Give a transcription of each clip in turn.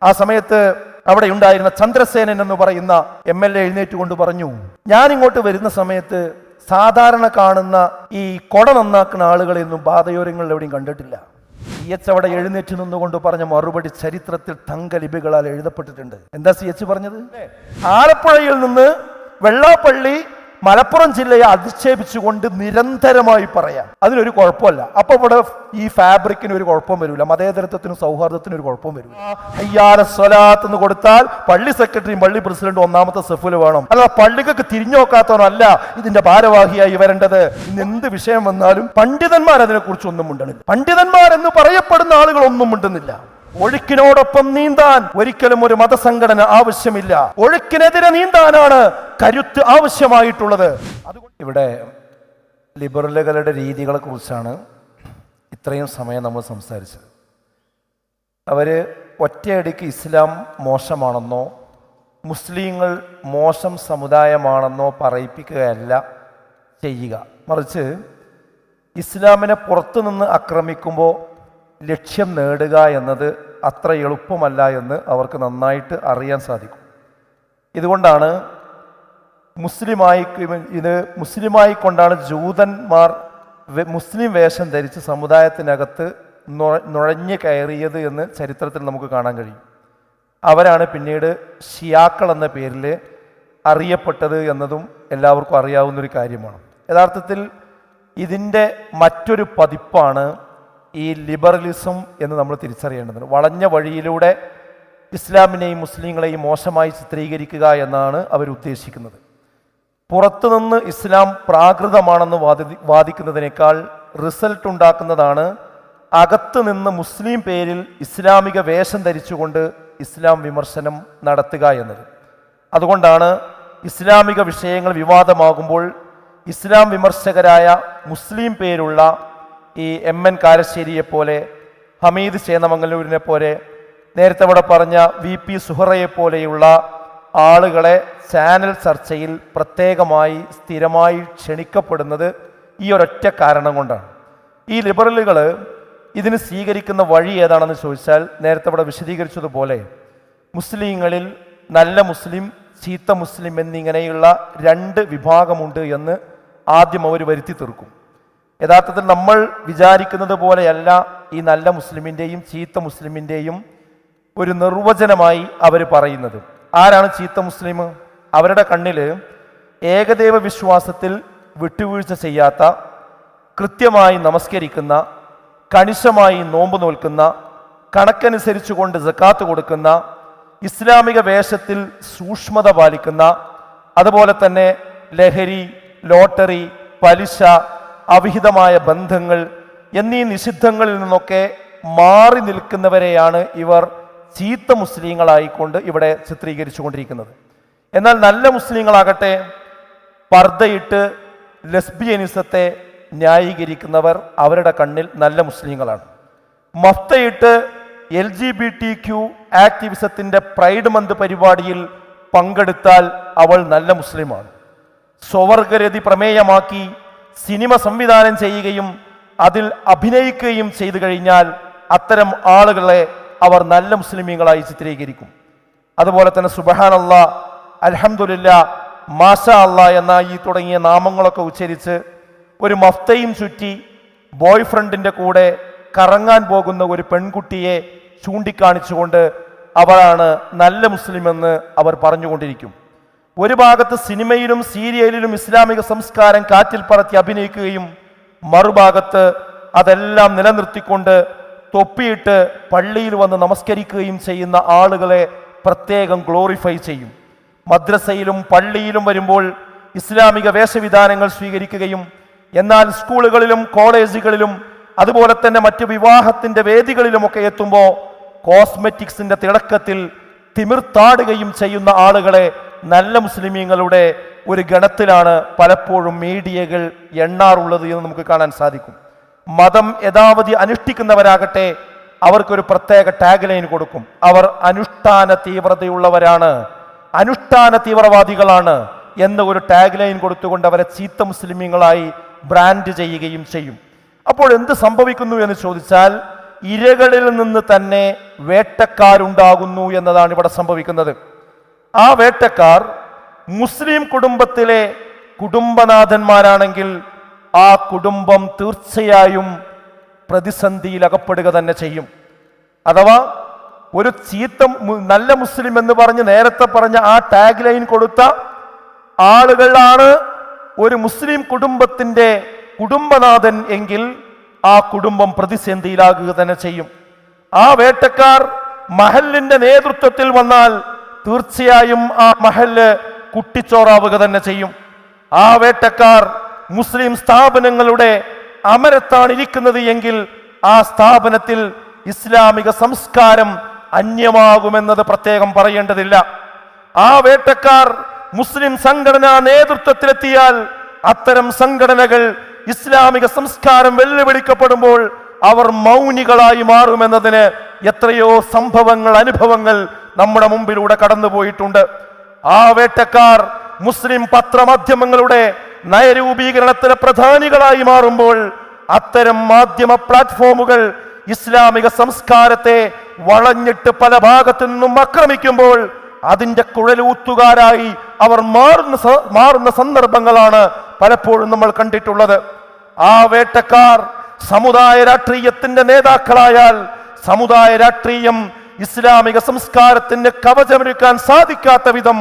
ആ സമയത്ത് അവിടെ ഉണ്ടായിരുന്ന ചന്ദ്രസേനൻ എന്ന് പറയുന്ന MLA എഴുന്നേറ്റുകൊണ്ട് പറഞ്ഞു, ഞാൻ ഇങ്ങോട്ട് വരുന്ന സമയത്ത് സാധാരണ കാണുന്ന ഈ കൊട നന്നാക്കുന്ന ആളുകളെയൊന്നും പാതയോരങ്ങളിൽ എവിടെയും കണ്ടിട്ടില്ല. CH അവിടെ എഴുന്നേറ്റ് നിന്നുകൊണ്ട് പറഞ്ഞ മറുപടി ചരിത്രത്തിൽ തങ്കലിപികളാൽ എഴുതപ്പെട്ടിട്ടുണ്ട്. എന്താ CH പറഞ്ഞത്? ആലപ്പുഴയിൽ നിന്ന് വെള്ളാപ്പള്ളി മലപ്പുറം ജില്ലയെ അധിക്ഷേപിച്ചുകൊണ്ട് നിരന്തരമായി പറയാം, അതിനൊരു കുഴപ്പമല്ല. അപ്പൊ ഇവിടെ ഈ ഫാബ്രിക്കിന് ഒരു കുഴപ്പം വരില്ല, മതേതരത്വത്തിനും സൗഹാർദ്ദത്തിനും ഒരു കുഴപ്പം വരില്ല. ഹയ്യാല സ്വലാത്ത് എന്ന് കൊടുത്താൽ പള്ളി സെക്രട്ടറിയും പള്ളി പ്രസിഡന്റും ഒന്നാമത്തെ സെഫിൽ വേണം. അല്ല, പള്ളിക്കൊക്കെ തിരിഞ്ഞു നോക്കാത്തവനല്ല ഇതിന്റെ ഭാരവാഹിയായി വരേണ്ടത്. ഇന്ന് എന്ത് വിഷയം വന്നാലും പണ്ഡിതന്മാർ അതിനെ കുറിച്ചൊന്നും മിണ്ടണില്ല. പണ്ഡിതന്മാരെന്ന് പറയപ്പെടുന്ന ആളുകളൊന്നും മിണ്ടുന്നില്ല. ഒഴുക്കിനോടൊപ്പം നീന്താൻ ഒരിക്കലും ഒരു മതസംഘടന ആവശ്യമില്ല. ഒഴുക്കിനെതിരെ നീന്താനാണ് കരുത്ത് ആവശ്യമായിട്ടുള്ളത്. അതുകൊണ്ട് ഇവിടെ ലിബറലുകളുടെ രീതികളെ കുറിച്ചാണ് ഇത്രയും സമയം നമ്മൾ സംസാരിച്ചത്. അവര് ഒറ്റയടിക്ക് ഇസ്ലാം മോശമാണെന്നോ മുസ്ലിങ്ങൾ മോശം സമുദായമാണെന്നോ പറയിപ്പിക്കുകയല്ല ചെയ്യുക. മറിച്ച് ഇസ്ലാമിനെ പുറത്തുനിന്ന് ആക്രമിക്കുമ്പോൾ ലക്ഷ്യം നേടുക എന്നത് അത്ര എളുപ്പമല്ല എന്ന് അവർക്ക് നന്നായിട്ട് അറിയാൻ സാധിക്കും. ഇതുകൊണ്ടാണ് മുസ്ലിമായി കൊണ്ടാണ് ജൂതന്മാർ മുസ്ലിം വേഷം ധരിച്ച് സമുദായത്തിനകത്ത് നുഴഞ്ഞു കയറിയത് എന്ന് ചരിത്രത്തിൽ നമുക്ക് കാണാൻ കഴിയും. അവരാണ് പിന്നീട് ഷിയാക്കൾ എന്ന പേരിൽ അറിയപ്പെട്ടത് എന്നതും എല്ലാവർക്കും അറിയാവുന്നൊരു കാര്യമാണ്. യഥാർത്ഥത്തിൽ ഇതിൻ്റെ മറ്റൊരു പതിപ്പാണ് ഈ ലിബറലിസം എന്ന് നമ്മൾ തിരിച്ചറിയേണ്ടത്. വളഞ്ഞ വഴിയിലൂടെ ഇസ്ലാമിനെയും മുസ്ലിങ്ങളെയും മോശമായി ചിത്രീകരിക്കുക എന്നാണ് അവർ ഉദ്ദേശിക്കുന്നത്. പുറത്തുനിന്ന് ഇസ്ലാം പ്രാകൃതമാണെന്ന് വാദിക്കുന്നതിനേക്കാൾ റിസൾട്ട് ഉണ്ടാക്കുന്നതാണ് അകത്ത് നിന്ന് മുസ്ലിം പേരിൽ ഇസ്ലാമിക വേഷം ധരിച്ചുകൊണ്ട് ഇസ്ലാം വിമർശനം നടത്തുക എന്നത്. അതുകൊണ്ടാണ് ഇസ്ലാമിക വിഷയങ്ങൾ വിവാദമാകുമ്പോൾ ഇസ്ലാം വിമർശകരായ മുസ്ലിം പേരുള്ള ഈ MN കാരശ്ശേരിയെ പോലെ, ഹമീദ് ചേന്നമംഗലൂരിനെ പോലെ, നേരത്തെ ഇവിടെ പറഞ്ഞ VP സുഹറയെ പോലെയുള്ള ആളുകളെ ചാനൽ ചർച്ചയിൽ പ്രത്യേകമായി സ്ഥിരമായി ക്ഷണിക്കപ്പെടുന്നത് ഈ ഒരൊറ്റ കാരണം കൊണ്ടാണ്. ഈ ലിബറലുകൾ ഇതിന് സ്വീകരിക്കുന്ന വഴി ഏതാണെന്ന് ചോദിച്ചാൽ, നേരത്തെ ഇവിടെ വിശദീകരിച്ചതുപോലെ മുസ്ലിങ്ങളിൽ നല്ല മുസ്ലിം, ചീത്ത മുസ്ലിം എന്നിങ്ങനെയുള്ള രണ്ട് വിഭാഗമുണ്ട് എന്ന് ആദ്യം അവർ വരുത്തി തീർക്കും. യഥാർത്ഥത്തിൽ നമ്മൾ വിചാരിക്കുന്നത് പോലെയല്ല ഈ നല്ല മുസ്ലിമിൻ്റെയും ചീത്ത മുസ്ലിമിൻ്റെയും ഒരു നിർവചനമായി അവർ പറയുന്നത്. ആരാണ് ചീത്ത മുസ്ലിം? അവരുടെ കണ്ണിൽ ഏകദൈവ വിശ്വാസത്തിൽ വിട്ടുവീഴ്ച ചെയ്യാത്ത, കൃത്യമായി നമസ്കരിക്കുന്ന, കണിശമായി നോമ്പ് നോൽക്കുന്ന, കണക്കനുസരിച്ചുകൊണ്ട് സക്കാത്ത് കൊടുക്കുന്ന, ഇസ്ലാമിക വേഷത്തിൽ സൂക്ഷ്മത പാലിക്കുന്ന, അതുപോലെ തന്നെ ലഹരി, ലോട്ടറി, പലിശ, അവിഹിതമായ ബന്ധങ്ങൾ എന്നീ നിഷിദ്ധങ്ങളിൽ നിന്നൊക്കെ മാറി നിൽക്കുന്നവരെയാണ് ഇവർ ചീത്ത മുസ്ലിങ്ങളായിക്കൊണ്ട് ഇവിടെ ചിത്രീകരിച്ചു കൊണ്ടിരിക്കുന്നത്. എന്നാൽ നല്ല മുസ്ലിങ്ങളാകട്ടെ പർദ്ദയിട്ട് ലെസ്ബിയനിസത്തെ ന്യായീകരിക്കുന്നവർ അവരുടെ കണ്ണിൽ നല്ല മുസ്ലിങ്ങളാണ്. മഫ്തയിട്ട് LGBTQ ആക്ടിവിസത്തിൻ്റെ പ്രൈഡ് മന്ത് പരിപാടിയിൽ പങ്കെടുത്താൽ അവൾ നല്ല മുസ്ലിമാണ്. സ്വവർഗരതി പ്രമേയമാക്കി സിനിമ സംവിധാനം ചെയ്യുകയും അതിൽ അഭിനയിക്കുകയും ചെയ്തു കഴിഞ്ഞാൽ അത്തരം ആളുകളെ അവർ നല്ല മുസ്ലിമീങ്ങളായി ചിത്രീകരിക്കും. അതുപോലെ തന്നെ സുബ്ഹാനല്ലാ, അൽഹംദുലില്ലാ, മാഷാ അല്ലാ എന്ന ഈ തുടങ്ങിയ നാമങ്ങളൊക്കെ ഉച്ചരിച്ച് ഒരു മഫ്തയും ചുറ്റി ബോയ് ഫ്രണ്ടിൻ്റെ കൂടെ കറങ്ങാൻ പോകുന്ന ഒരു പെൺകുട്ടിയെ ചൂണ്ടിക്കാണിച്ചുകൊണ്ട് അവരാണ് നല്ല മുസ്ലിമെന്ന് അവർ പറഞ്ഞുകൊണ്ടിരിക്കും. ഒരു ഭാഗത്ത് സിനിമയിലും സീരിയലിലും ഇസ്ലാമിക സംസ്കാരം കാറ്റിൽ പറത്തി അഭിനയിക്കുകയും മറുഭാഗത്ത് അതെല്ലാം നിലനിർത്തിക്കൊണ്ട് തൊപ്പിയിട്ട് പള്ളിയിൽ വന്ന് നമസ്കരിക്കുകയും ചെയ്യുന്ന ആളുകളെ പ്രത്യേകം ഗ്ലോറിഫൈ ചെയ്യും. മദ്രസയിലും പള്ളിയിലും വരുമ്പോൾ ഇസ്ലാമിക വേഷവിധാനങ്ങൾ സ്വീകരിക്കുകയും എന്നാൽ സ്കൂളുകളിലും കോളേജുകളിലും അതുപോലെ തന്നെ മറ്റ് വിവാഹത്തിൻ്റെ വേദികളിലുമൊക്കെ എത്തുമ്പോൾ കോസ്മെറ്റിക്സിൻ്റെ തിളക്കത്തിൽ തിമിർത്താടുകയും ചെയ്യുന്ന ആളുകളെ നല്ല മുസ്ലിമീങ്ങളുടെ ഒരു ഗണത്തിലാണ് പലപ്പോഴും മീഡിയകൾ എണ്ണാറുള്ളത് എന്ന് നമുക്ക് കാണാൻ സാധിക്കും. മതം യഥാവധി അനുഷ്ഠിക്കുന്നവരാകട്ടെ അവർക്കൊരു പ്രത്യേക ടാഗ് ലൈൻ കൊടുക്കും. അവർ അനുഷ്ഠാന തീവ്രതയുള്ളവരാണ്, അനുഷ്ഠാന തീവ്രവാദികളാണ് എന്ന ഒരു ടാഗ് ലൈൻ കൊടുത്തുകൊണ്ട് അവരെ ചീത്ത മുസ്ലിമീങ്ങളായി ബ്രാൻഡ് ചെയ്യുകയും ചെയ്യും. അപ്പോൾ എന്ത് സംഭവിക്കുന്നു എന്ന് ചോദിച്ചാൽ, ഇരകളിൽ നിന്ന് തന്നെ വേട്ടക്കാരുണ്ടാകുന്നു എന്നതാണ് ഇവിടെ സംഭവിക്കുന്നത്. ആ വേട്ടക്കാർ മുസ്ലിം കുടുംബത്തിലെ കുടുംബനാഥന്മാരാണെങ്കിൽ ആ കുടുംബം തീർച്ചയായും പ്രതിസന്ധിയിൽ അകപ്പെടുക തന്നെ ചെയ്യും. അഥവാ ഒരു നല്ല മുസ്ലിം എന്ന് പറഞ്ഞ് നേരത്തെ പറഞ്ഞ ആ ടാഗ് ലൈൻ കൊടുത്ത ആളുകളാണ് ഒരു മുസ്ലിം കുടുംബത്തിന്റെ കുടുംബനാഥൻ എങ്കിൽ ആ കുടുംബം പ്രതിസന്ധിയിലാകുക തന്നെ ചെയ്യും. ആ വേട്ടക്കാർ മഹലിന്റെ നേതൃത്വത്തിൽ വന്നാൽ തീർച്ചയായും ആ മഹല് കുട്ടിച്ചോറാവുക തന്നെ ചെയ്യും. ആ വേട്ടക്കാർ മുസ്ലിം സ്ഥാപനങ്ങളുടെ അമരത്താണ് ഇരിക്കുന്നത് എങ്കിൽ ആ സ്ഥാപനത്തിൽ ഇസ്ലാമിക സംസ്കാരം അന്യമാകുമെന്നത് പ്രത്യേകം പറയേണ്ടതില്ല. ആ വേട്ടക്കാർ മുസ്ലിം സംഘടനാ നേതൃത്വത്തിലെത്തിയാൽ അത്തരം സംഘടനകൾ ഇസ്ലാമിക സംസ്കാരം വെല്ലുവിളിക്കപ്പെടുമ്പോൾ അവർ മൗനികളായി മാറുമെന്നതിന് എത്രയോ സംഭവങ്ങൾ, അനുഭവങ്ങൾ നമ്മുടെ മുമ്പിലൂടെ കടന്നുപോയിട്ടുണ്ട്. ആ വേട്ടക്കാർ മുസ്ലിം പത്രമാധ്യമങ്ങളുടെ നയരൂപീകരണത്തിലെ പ്രധാനികളായി മാറുമ്പോൾ അത്തരം മാധ്യമ പ്ലാറ്റ്ഫോമുകൾ ഇസ്ലാമിക സംസ്കാരത്തെ വളഞ്ഞിട്ട് പല ഭാഗത്തു നിന്നും ആക്രമിക്കുമ്പോൾ അതിന്റെ കുഴലൂത്തുകാരായി അവർ മാറുന്ന സന്ദർഭങ്ങളാണ് പലപ്പോഴും നമ്മൾ കണ്ടിട്ടുള്ളത്. ആ വേട്ടക്കാർ സമുദായ രാഷ്ട്രീയത്തിന്റെ നേതാക്കളായാൽ സമുദായ രാഷ്ട്രീയം ഇസ്ലാമിക സംസ്കാരത്തിന് കവചമൊരുക്കാൻ സാധിക്കാത്ത വിധം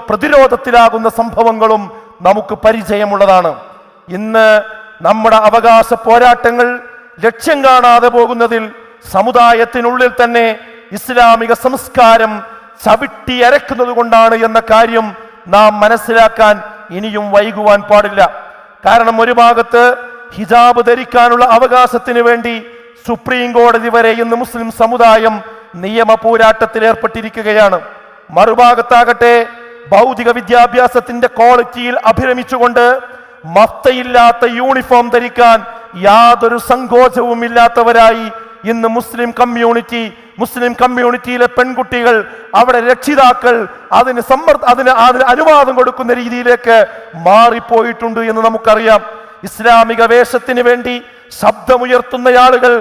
പ്രതിരോധത്തിലാകുന്ന സംഭവങ്ങളും നമുക്ക് പരിചയമുള്ളതാണ്. ഇന്ന് നമ്മുടെ അവകാശ പോരാട്ടങ്ങൾ ലക്ഷ്യം കാണാതെ പോകുന്നതിൽ സമുദായത്തിനുള്ളിൽ തന്നെ ഇസ്ലാമിക സംസ്കാരം ചവിട്ടി അരക്കുന്നത് കൊണ്ടാണ് എന്ന കാര്യം നാം മനസ്സിലാക്കാൻ ഇനിയും വൈകുവാൻ പാടില്ല. കാരണം ഒരു ഭാഗത്ത് ഹിജാബ് ധരിക്കാനുള്ള അവകാശത്തിന് വേണ്ടി സുപ്രീം കോടതി വരെ ഇന്ന് മുസ്ലിം സമുദായം നിയമ പോരാട്ടത്തിൽ ഏർപ്പെട്ടിരിക്കുകയാണ്. മറുഭാഗത്താകട്ടെ ഭൗതിക വിദ്യാഭ്യാസത്തിന്റെ ക്വാളിറ്റിയിൽ അഭിരമിച്ചുകൊണ്ട് മഫ്തയില്ലാത്ത യൂണിഫോം ധരിക്കാൻ യാതൊരു സങ്കോചവും ഇല്ലാത്തവരായി ഇന്ന് മുസ്ലിം കമ്മ്യൂണിറ്റിയിലെ പെൺകുട്ടികൾ, അവിടെ രക്ഷിതാക്കൾ അതിന് അനുവാദം കൊടുക്കുന്ന രീതിയിലേക്ക് മാറിപ്പോയിട്ടുണ്ട് എന്ന് നമുക്കറിയാം. ഇസ്ലാമിക വേഷത്തിന് വേണ്ടി ശബ്ദമുയർത്തുന്ന ആളുകൾ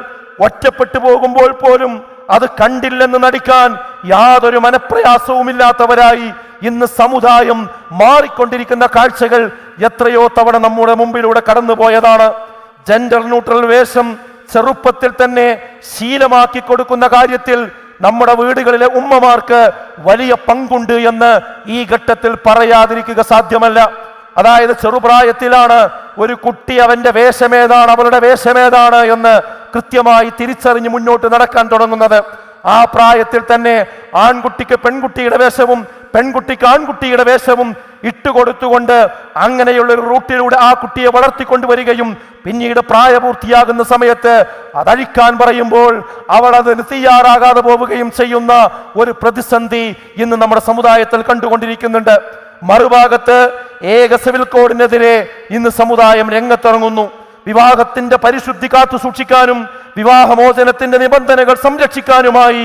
ഒറ്റപ്പെട്ടു പോകുമ്പോൾ പോലും അത് കണ്ടില്ലെന്ന് നടിക്കാൻ യാതൊരു മനപ്രയാസവുമില്ലാത്തവരായി ഇന്ന് സമുദായം മാറിക്കൊണ്ടിരിക്കുന്ന കാഴ്ചകൾ എത്രയോ തവണ നമ്മുടെ മുമ്പിലൂടെ കടന്നുപോയതാണ്. ജെൻഡർ ന്യൂട്രൽ വേഷം ചെറുപ്പത്തിൽ തന്നെ ശീലമാക്കി കൊടുക്കുന്ന കാര്യത്തിൽ നമ്മുടെ വീടുകളിലെ ഉമ്മമാർക്ക് വലിയ പങ്കുണ്ട് എന്ന് ഈ ഘട്ടത്തിൽ പറയാതിരിക്കുക സാധ്യമല്ല. അതായത് ചെറുപ്രായത്തിലാണ് ഒരു കുട്ടി അവന്റെ വേഷമേതാണ്, അവളുടെ വേഷമേതാണ് എന്ന് കൃത്യമായി തിരിച്ചറിഞ്ഞ് മുന്നോട്ട് നടക്കാൻ തുടങ്ങുന്നത്. ആ പ്രായത്തിൽ തന്നെ ആൺകുട്ടിക്ക് പെൺകുട്ടിയുടെ വേഷവും പെൺകുട്ടിക്ക് ആൺകുട്ടിയുടെ വേഷവും ഇട്ടുകൊടുത്തുകൊണ്ട് അങ്ങനെയുള്ള ഒരു റൂട്ടിലൂടെ ആ കുട്ടിയെ വളർത്തിക്കൊണ്ടുവരികയും പിന്നീട് പ്രായപൂർത്തിയാകുന്ന സമയത്ത് അതഴിക്കാൻ പറയുമ്പോൾ അവൾ അതിന് തയ്യാറാകാതെ പോവുകയും ചെയ്യുന്ന ഒരു പ്രതിസന്ധി ഇന്ന് നമ്മുടെ സമുദായത്തിൽ കണ്ടുകൊണ്ടിരിക്കുന്നുണ്ട്. മറുഭാഗത്ത് ഏക സിവിൽ കോഡിനെതിരെ ഇന്ന് സമുദായം രംഗത്തിറങ്ങുന്നു. വിവാഹത്തിന്റെ പരിശുദ്ധി കാത്തു സൂക്ഷിക്കാനും വിവാഹമോചനത്തിന്റെ നിബന്ധനകൾ സംരക്ഷിക്കാനുമായി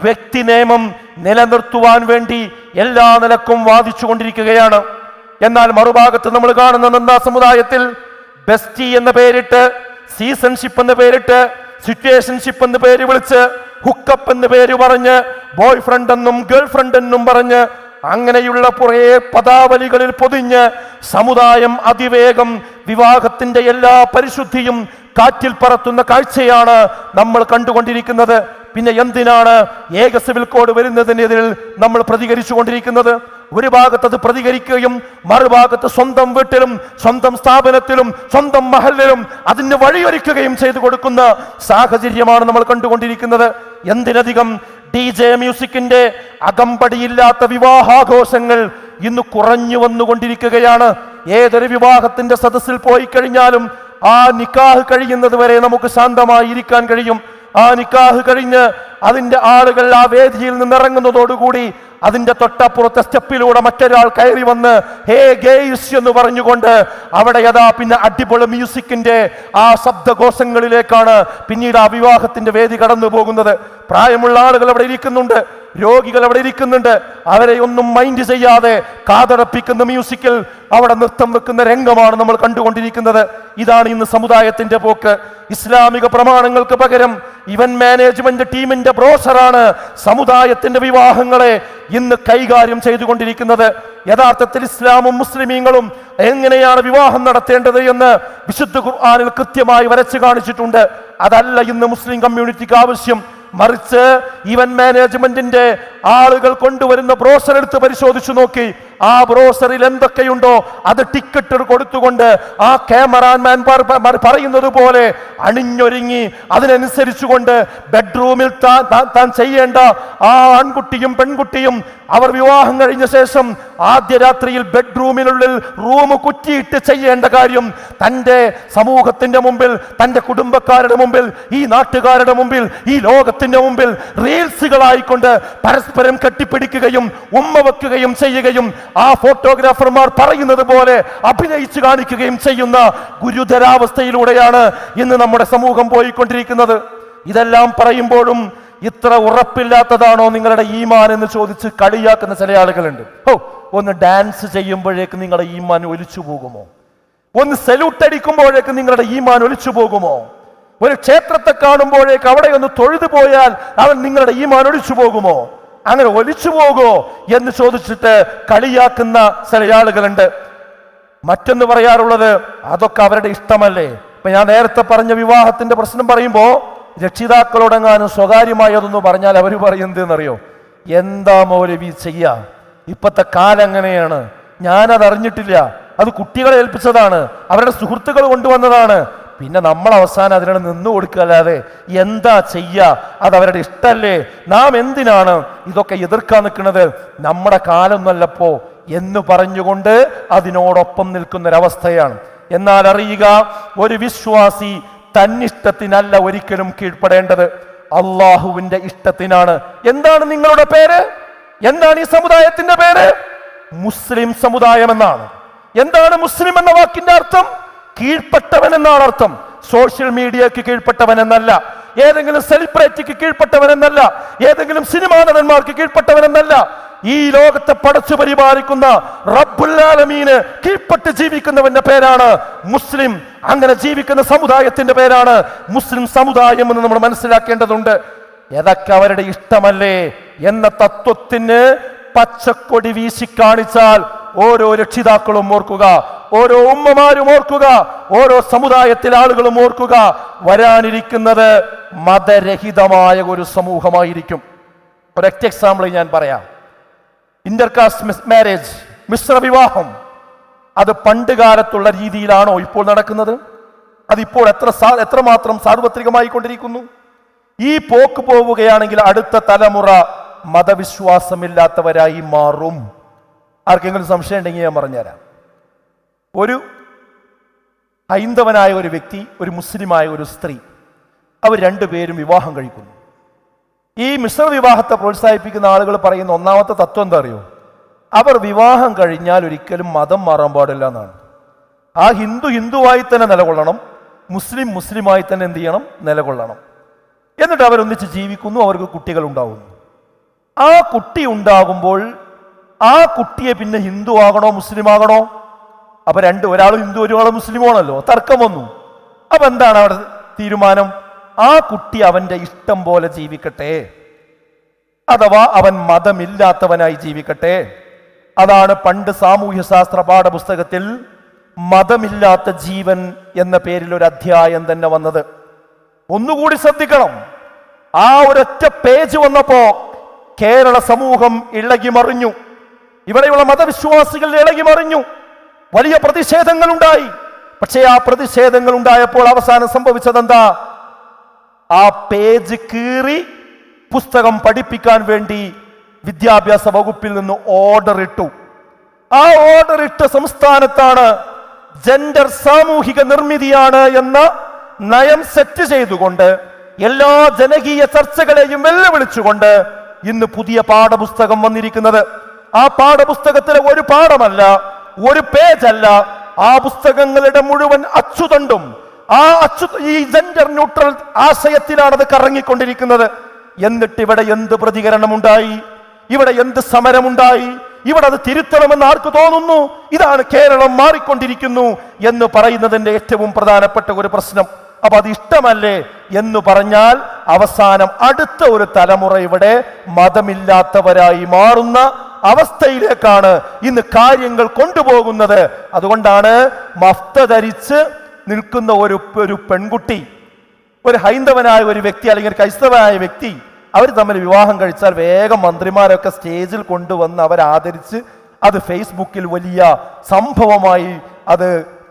വ്യക്തി നിയമം നിലനിർത്തുവാൻ വേണ്ടി എല്ലാ നിലക്കും വാദിച്ചു കൊണ്ടിരിക്കുകയാണ്. എന്നാൽ മറുഭാഗത്ത് നമ്മൾ കാണുന്ന നന്ദാ സമുദായത്തിൽ ബെസ്റ്റി എന്ന പേരിട്ട്, സീസൺഷിപ്പ് എന്ന പേരിട്ട്, സിറ്റുവേഷൻഷിപ്പ് എന്ന് പേര് വിളിച്ച്, ഹുക്കപ്പ് എന്ന് പേര് പറഞ്ഞ്, ബോയ് ഫ്രണ്ട് എന്നും ഗേൾ ഫ്രണ്ട് എന്നും പറഞ്ഞ് അങ്ങനെയുള്ള കുറേ പദാവലികളിൽ പൊതിഞ്ഞ് സമുദായം അതിവേഗം വിവാഹത്തിന്റെ എല്ലാ പരിശുദ്ധിയും കാറ്റിൽ പറത്തുന്ന കാഴ്ചയാണ് നമ്മൾ കണ്ടുകൊണ്ടിരിക്കുന്നത്. പിന്നെ എന്തിനാണ് ഏക സിവിൽ കോഡ് വരുന്നതിനെതിരിൽ നമ്മൾ പ്രതികരിച്ചു കൊണ്ടിരിക്കുന്നത്? ഒരു ഭാഗത്ത് അത് പ്രതികരിക്കുകയും മറുഭാഗത്ത് സ്വന്തം വീട്ടിലും സ്വന്തം സ്ഥാപനത്തിലും സ്വന്തം മഹലിലും അതിന് വഴിയൊരുക്കുകയും ചെയ്തു കൊടുക്കുന്ന സാഹചര്യമാണ് നമ്മൾ കണ്ടുകൊണ്ടിരിക്കുന്നത്. എന്തിനധികം DJ മ്യൂസിക്കിന്റെ അകമ്പടിയില്ലാത്ത വിവാഹാഘോഷങ്ങൾ ഇന്ന് കുറഞ്ഞു വന്നുകൊണ്ടിരിക്കുകയാണ്. ഏതൊരു വിവാഹത്തിന്റെ സദസ്സിൽ പോയി കഴിഞ്ഞാലും ആ നിക്കാഹ് കഴിയുന്നത് വരെ നമുക്ക് ശാന്തമായി ഇരിക്കാൻ കഴിയും. ആ നിക്കാഹ് കഴിഞ്ഞ് അതിന്റെ ആളുകൾ ആ വേദിയിൽ നിന്ന് ഇറങ്ങുന്നതോടുകൂടി അതിന്റെ തൊട്ടപ്പുറത്തെ സ്റ്റെപ്പിലൂടെ മറ്റൊരാൾ കയറി വന്ന് ഹേ ഗേയ്സ് എന്ന് പറഞ്ഞുകൊണ്ട് അവിടെ യഥാ പിന്നെ അടിപൊളി മ്യൂസിക്കിന്റെ ആ ശബ്ദഘോഷങ്ങളിലേക്കാണ് പിന്നീട് ആ വിവാഹത്തിന്റെ വേദി കടന്നു പോകുന്നത്. പ്രായമുള്ള ആളുകൾ അവിടെ ഇരിക്കുന്നുണ്ട്, രോഗികൾ അവിടെ ഇരിക്കുന്നുണ്ട്. അവരെ ഒന്നും മൈൻഡ് ചെയ്യാതെ കാതടപ്പിക്കുന്ന മ്യൂസിക്കിൽ അവിടെ നൃത്തം വെക്കുന്ന രംഗമാണ് നമ്മൾ കണ്ടുകൊണ്ടിരിക്കുന്നത്. ഇതാണ് ഇന്ന് സമുദായത്തിന്റെ പോക്ക്. ഇസ്ലാമിക പ്രമാണങ്ങൾക്ക് പകരം ഇവന്റ് മാനേജ്മെന്റ് ടീമിന്റെ ബ്രോഷറാണ് സമുദായത്തിന്റെ വിവാഹങ്ങളെ ഇന്ന് കൈകാര്യം ചെയ്തുകൊണ്ടിരിക്കുന്നത്. യഥാർത്ഥത്തിൽ ഇസ്ലാമും മുസ്ലിമീങ്ങളും എങ്ങനെയാണ് വിവാഹം നടത്തേണ്ടത് എന്ന് വിശുദ്ധ ഖുർആനിൽ കൃത്യമായി വരച്ചു കാണിച്ചിട്ടുണ്ട്. അതല്ല ഇന്ന് മുസ്ലിം കമ്മ്യൂണിറ്റിക്ക് ആവശ്യം. മറിച്ച് ഇവന്റ് മാനേജ്മെന്റിന്റെ ആളുകൾ കൊണ്ടുവരുന്ന ബ്രോഷർ എടുത്ത് പരിശോധിച്ചു നോക്കി, ആ ബ്രോഷറിൽ എന്തൊക്കെയുണ്ടോ അത് ടിക്കറ്റ് കൊടുത്തുകൊണ്ട് ആ ക്യാമറാമാൻ പറയുന്നത് പോലെ അണിഞ്ഞൊരുങ്ങി അതിനനുസരിച്ചുകൊണ്ട് ബെഡ്റൂമിൽ താൻ ചെയ്യേണ്ട ആ ആൺകുട്ടിയും പെൺകുട്ടിയും അവർ വിവാഹം കഴിഞ്ഞ ശേഷം ആദ്യ രാത്രിയിൽ ബെഡ്റൂമിനുള്ളിൽ റൂം കുറ്റിയിട്ട് ചെയ്യേണ്ട കാര്യം തൻ്റെ സമൂഹത്തിന്റെ മുമ്പിൽ, തൻ്റെ കുടുംബക്കാരുടെ മുമ്പിൽ, ഈ നാട്ടുകാരുടെ മുമ്പിൽ, ഈ ലോകത്തിന്റെ മുമ്പിൽ റീൽസുകളായിക്കൊണ്ട് പരസ്പരം കെട്ടിപ്പിടിക്കുകയും ഉമ്മ വെക്കുകയും ചെയ്യുകയും ആ ഫോട്ടോഗ്രാഫർമാർ പറയുന്നത് പോലെ അഭിനയിച്ചു കാണിക്കുകയും ചെയ്യുന്ന ഗുരുതരാവസ്ഥയിലൂടെയാണ് ഇന്ന് നമ്മുടെ സമൂഹം പോയിക്കൊണ്ടിരിക്കുന്നത്. ഇതെല്ലാം പറയുമ്പോഴും ഇത്ര ഉറപ്പില്ലാത്തതാണോ നിങ്ങളുടെ ഈമാൻ എന്ന് ചോദിച്ച് കളിയാക്കുന്ന ചില ആളുകളുണ്ട്. ഒന്ന് ഡാൻസ് ചെയ്യുമ്പോഴേക്ക് നിങ്ങളുടെ ഈമാൻ ഒലിച്ചു പോകുമോ? ഒന്ന് സല്യൂട്ട് അടിക്കുമ്പോഴേക്ക് നിങ്ങളുടെ ഈമാൻ ഒലിച്ചു പോകുമോ? ഒരു ക്ഷേത്രത്തെ കാണുമ്പോഴേക്ക് അവിടെ ഒന്ന് തൊഴുതു പോയാൽ അവൻ നിങ്ങളുടെ ഈമാൻ ഒലിച്ചു പോകുമോ? അങ്ങനെ ഒലിച്ചു പോകുമോ എന്ന് ചോദിച്ചിട്ട് കളിയാക്കുന്ന ചില ആളുകളുണ്ട്. മറ്റൊന്ന് പറയാറുള്ളത്, അതൊക്കെ അവരുടെ ഇഷ്ടമല്ലേ. ഇപ്പൊ ഞാൻ നേരത്തെ പറഞ്ഞ വിവാഹത്തിന്റെ പ്രശ്നം പറയുമ്പോ രക്ഷിതാക്കളോടെങ്ങാനും സ്വകാര്യമായി അതൊന്ന് പറഞ്ഞാൽ അവർ പറയുന്നത് എന്നറിയോ, എന്താ മൗലവി ചെയ്യാ, ഇപ്പത്തെ കാലം അങ്ങനെയാണ്, ഞാനത് അറിഞ്ഞിട്ടില്ല, അത് കുട്ടികളെ ഏൽപ്പിച്ചതാണ്, അവരുടെ സുഹൃത്തുക്കൾ കൊണ്ടുവന്നതാണ്, പിന്നെ നമ്മൾ അവസാനം അതിനാണ് നിന്നു കൊടുക്കല്ലാതെ എന്താ ചെയ്യാ, അത് അവരുടെ ഇഷ്ടല്ലേ, നാം എന്തിനാണ് ഇതൊക്കെ എതിർക്കാൻ നിൽക്കുന്നത്, നമ്മുടെ കാലൊന്നല്ലപ്പോ എന്ന് പറഞ്ഞുകൊണ്ട് അതിനോടൊപ്പം നിൽക്കുന്നൊരവസ്ഥയാണ്. എന്നാൽ അറിയുക, ഒരു വിശ്വാസി തന്നിഷ്ടത്തിനല്ല ഒരിക്കലും കീഴ്പ്പെടേണ്ടത്, അള്ളാഹുവിന്റെ ഇഷ്ടത്തിനാണ്. എന്താണ് നിങ്ങളുടെ പേര്? എന്താണ് ഈ സമുദായത്തിന്റെ പേര്? മുസ്ലിം സമുദായം എന്നാണ്. എന്താണ് മുസ്ലിം എന്ന വാക്കിന്റെ അർത്ഥം? കീഴ്പ്പെട്ടവൻ എന്നാണ് അർത്ഥം. സോഷ്യൽ മീഡിയക്ക് കീഴ്പ്പെട്ടവൻ എന്നല്ല, ഏതെങ്കിലും സെലിബ്രിറ്റിക്ക് കീഴ്പ്പെട്ടവൻ എന്നല്ല, ഏതെങ്കിലും സിനിമാ നടന്മാർക്ക് കീഴ്പ്പെട്ടവൻ എന്നല്ല. ഈ ലോകത്തെ പടച്ചു പരിപാലിക്കുന്ന റബ്ബുൽ ആലമീന് കീഴ്പ്പെട്ട് ജീവിക്കുന്നവന്റെ പേരാണ് മുസ്ലിം. അങ്ങനെ ജീവിക്കുന്ന സമുദായത്തിന്റെ പേരാണ് മുസ്ലിം സമുദായം എന്ന് നമ്മൾ മനസ്സിലാക്കേണ്ടതുണ്ട്. ഏതൊക്കെ അവരുടെ ഇഷ്ടമല്ലേ എന്ന തത്വത്തിന് പച്ചക്കൊടി വീശി കാണിച്ചാൽ ഓരോ രക്ഷിതാക്കളും ഓർക്കുക, ഓരോ ഉമ്മമാരും ഓർക്കുക, ഓരോ സമുദായത്തിലെ ആളുകളും ഓർക്കുക, വരാനിരിക്കുന്നത് മതരഹിതമായ ഒരു സമൂഹമായിരിക്കും. ഒരൊറ്റ എക്സാമ്പിൾ ഞാൻ പറയാം. ഇന്റർകാസ്റ്റ് മാരേജ്, മിശ്ര വിവാഹം, അത് പണ്ട് കാലത്തുള്ള രീതിയിലാണോ ഇപ്പോൾ നടക്കുന്നത്? അതിപ്പോൾ എത്രമാത്രം സാർവത്രികമായി കൊണ്ടിരിക്കുന്നു? ഈ പോക്ക് പോവുകയാണെങ്കിൽ അടുത്ത തലമുറ മതവിശ്വാസമില്ലാത്തവരായി മാറും. ആർക്കെങ്കിലും സംശയം ഉണ്ടെങ്കിൽ ഞാൻ പറഞ്ഞുതരാം. ഒരു ഹൈന്ദവനായ ഒരു വ്യക്തി, ഒരു മുസ്ലിമായ ഒരു സ്ത്രീ, അവർ രണ്ടുപേരും വിവാഹം കഴിക്കുന്നു. ഈ മിശ്ര വിവാഹത്തെ പ്രോത്സാഹിപ്പിക്കുന്ന ആളുകൾ പറയുന്ന ഒന്നാമത്തെ തത്വം എന്താ അറിയോ? അവർ വിവാഹം കഴിഞ്ഞാൽ ഒരിക്കലും മതം മാറാൻ പാടില്ല എന്നാണ്. ആ ഹിന്ദുവായി തന്നെ നിലകൊള്ളണം, മുസ്ലിമായി തന്നെ എന്ത് ചെയ്യണം? നിലകൊള്ളണം. എന്നിട്ട് അവരൊന്നിച്ച് ജീവിക്കുന്നു, അവർക്ക് കുട്ടികൾ ഉണ്ടാകുന്നു. ആ കുട്ടി ഉണ്ടാകുമ്പോൾ ആ കുട്ടിയെ പിന്നെ ഹിന്ദു ആകണോ മുസ്ലിം ആകണോ? അപ്പൊ ഒരാൾ ഹിന്ദു ഒരാൾ മുസ്ലിം ആണല്ലോ, തർക്കം വന്നു. അപ്പൊ എന്താണ് അവിടെ തീരുമാനം? ആ കുട്ടി അവന്റെ ഇഷ്ടം പോലെ ജീവിക്കട്ടെ, അഥവാ അവൻ മതമില്ലാത്തവനായി ജീവിക്കട്ടെ. അതാണ് പണ്ട് സാമൂഹ്യ ശാസ്ത്ര പാഠപുസ്തകത്തിൽ മതമില്ലാത്ത ജീവൻ എന്ന പേരിൽ ഒരു അധ്യായം തന്നെ വന്നത്. ഒന്നുകൂടി ശ്രദ്ധിക്കണം. ആ ഒരൊറ്റ പേജ് വന്നപ്പോ കേരള സമൂഹം ഇളകി മറിഞ്ഞു. ഇവിടെയുള്ള മതവിശ്വാസികൾ ഇളകി മറിഞ്ഞു. വലിയ പ്രതിഷേധങ്ങൾ ഉണ്ടായി. പക്ഷേ ആ പ്രതിഷേധങ്ങൾ ഉണ്ടായപ്പോൾ അവസാനം സംഭവിച്ചതെന്താ? ആ പേജ് കീറി പുസ്തകം പഠിപ്പിക്കാൻ വേണ്ടി വിദ്യാഭ്യാസ വകുപ്പിൽ നിന്ന് ഓർഡർ ഇട്ടു. ആ ഓർഡർ ഇട്ട സംസ്ഥാനത്താണ് ജെൻഡർ സാമൂഹിക നിർമ്മിതിയാണ് എന്ന നയം സെറ്റ് ചെയ്തുകൊണ്ട് എല്ലാ ജനകീയ ചർച്ചകളെയും വെല്ലുവിളിച്ചുകൊണ്ട് ഇന്ന് പുതിയ പാഠപുസ്തകം വന്നിരിക്കുന്നത്. ആ പാഠപുസ്തകത്തിലെ ഒരു പാഠമല്ല, ഒരു പേജല്ല, ആ പുസ്തകങ്ങളുടെ മുഴുവൻ അച്ചുതണ്ടും ഈ ജെൻഡർ ന്യൂട്രൽ ആശയത്തിലാണ് അത് കറങ്ങിക്കൊണ്ടിരിക്കുന്നത്. എന്നിട്ട് ഇവിടെ എന്ത് പ്രതികരണമുണ്ടായി? ഇവിടെ എന്ത് സമരമുണ്ടായി? ഇവിടെ അത് തിരുത്തണമെന്ന് ആർക്ക് തോന്നുന്നു? ഇതാണ് കേരളം മാറിക്കൊണ്ടിരിക്കുന്നു എന്ന് പറയുന്നതിന്റെ ഏറ്റവും പ്രധാനപ്പെട്ട ഒരു പ്രശ്നം. അപ്പൊ അത് ഇഷ്ടമല്ലേ എന്ന് പറഞ്ഞാൽ അവസാനം അടുത്ത ഒരു തലമുറ ഇവിടെ മതമില്ലാത്തവരായി മാറുന്ന അവസ്ഥയിലേക്കാണ് ഇന്ന് കാര്യങ്ങൾ കൊണ്ടുപോകുന്നത്. അതുകൊണ്ടാണ് മഫ്ത ധരിച്ച് നിൽക്കുന്ന ഒരു പെൺകുട്ടി, ഒരു ഹൈന്ദവനായ ഒരു വ്യക്തി അല്ലെങ്കിൽ ക്രൈസ്തവനായ വ്യക്തി, അവർ തമ്മിൽ വിവാഹം കഴിച്ചാൽ വേഗം മന്ത്രിമാരൊക്കെ സ്റ്റേജിൽ കൊണ്ടുവന്ന് അവരെ ആദരിച്ച് അത് ഫേസ്ബുക്കിൽ വലിയ സംഭവമായി അത്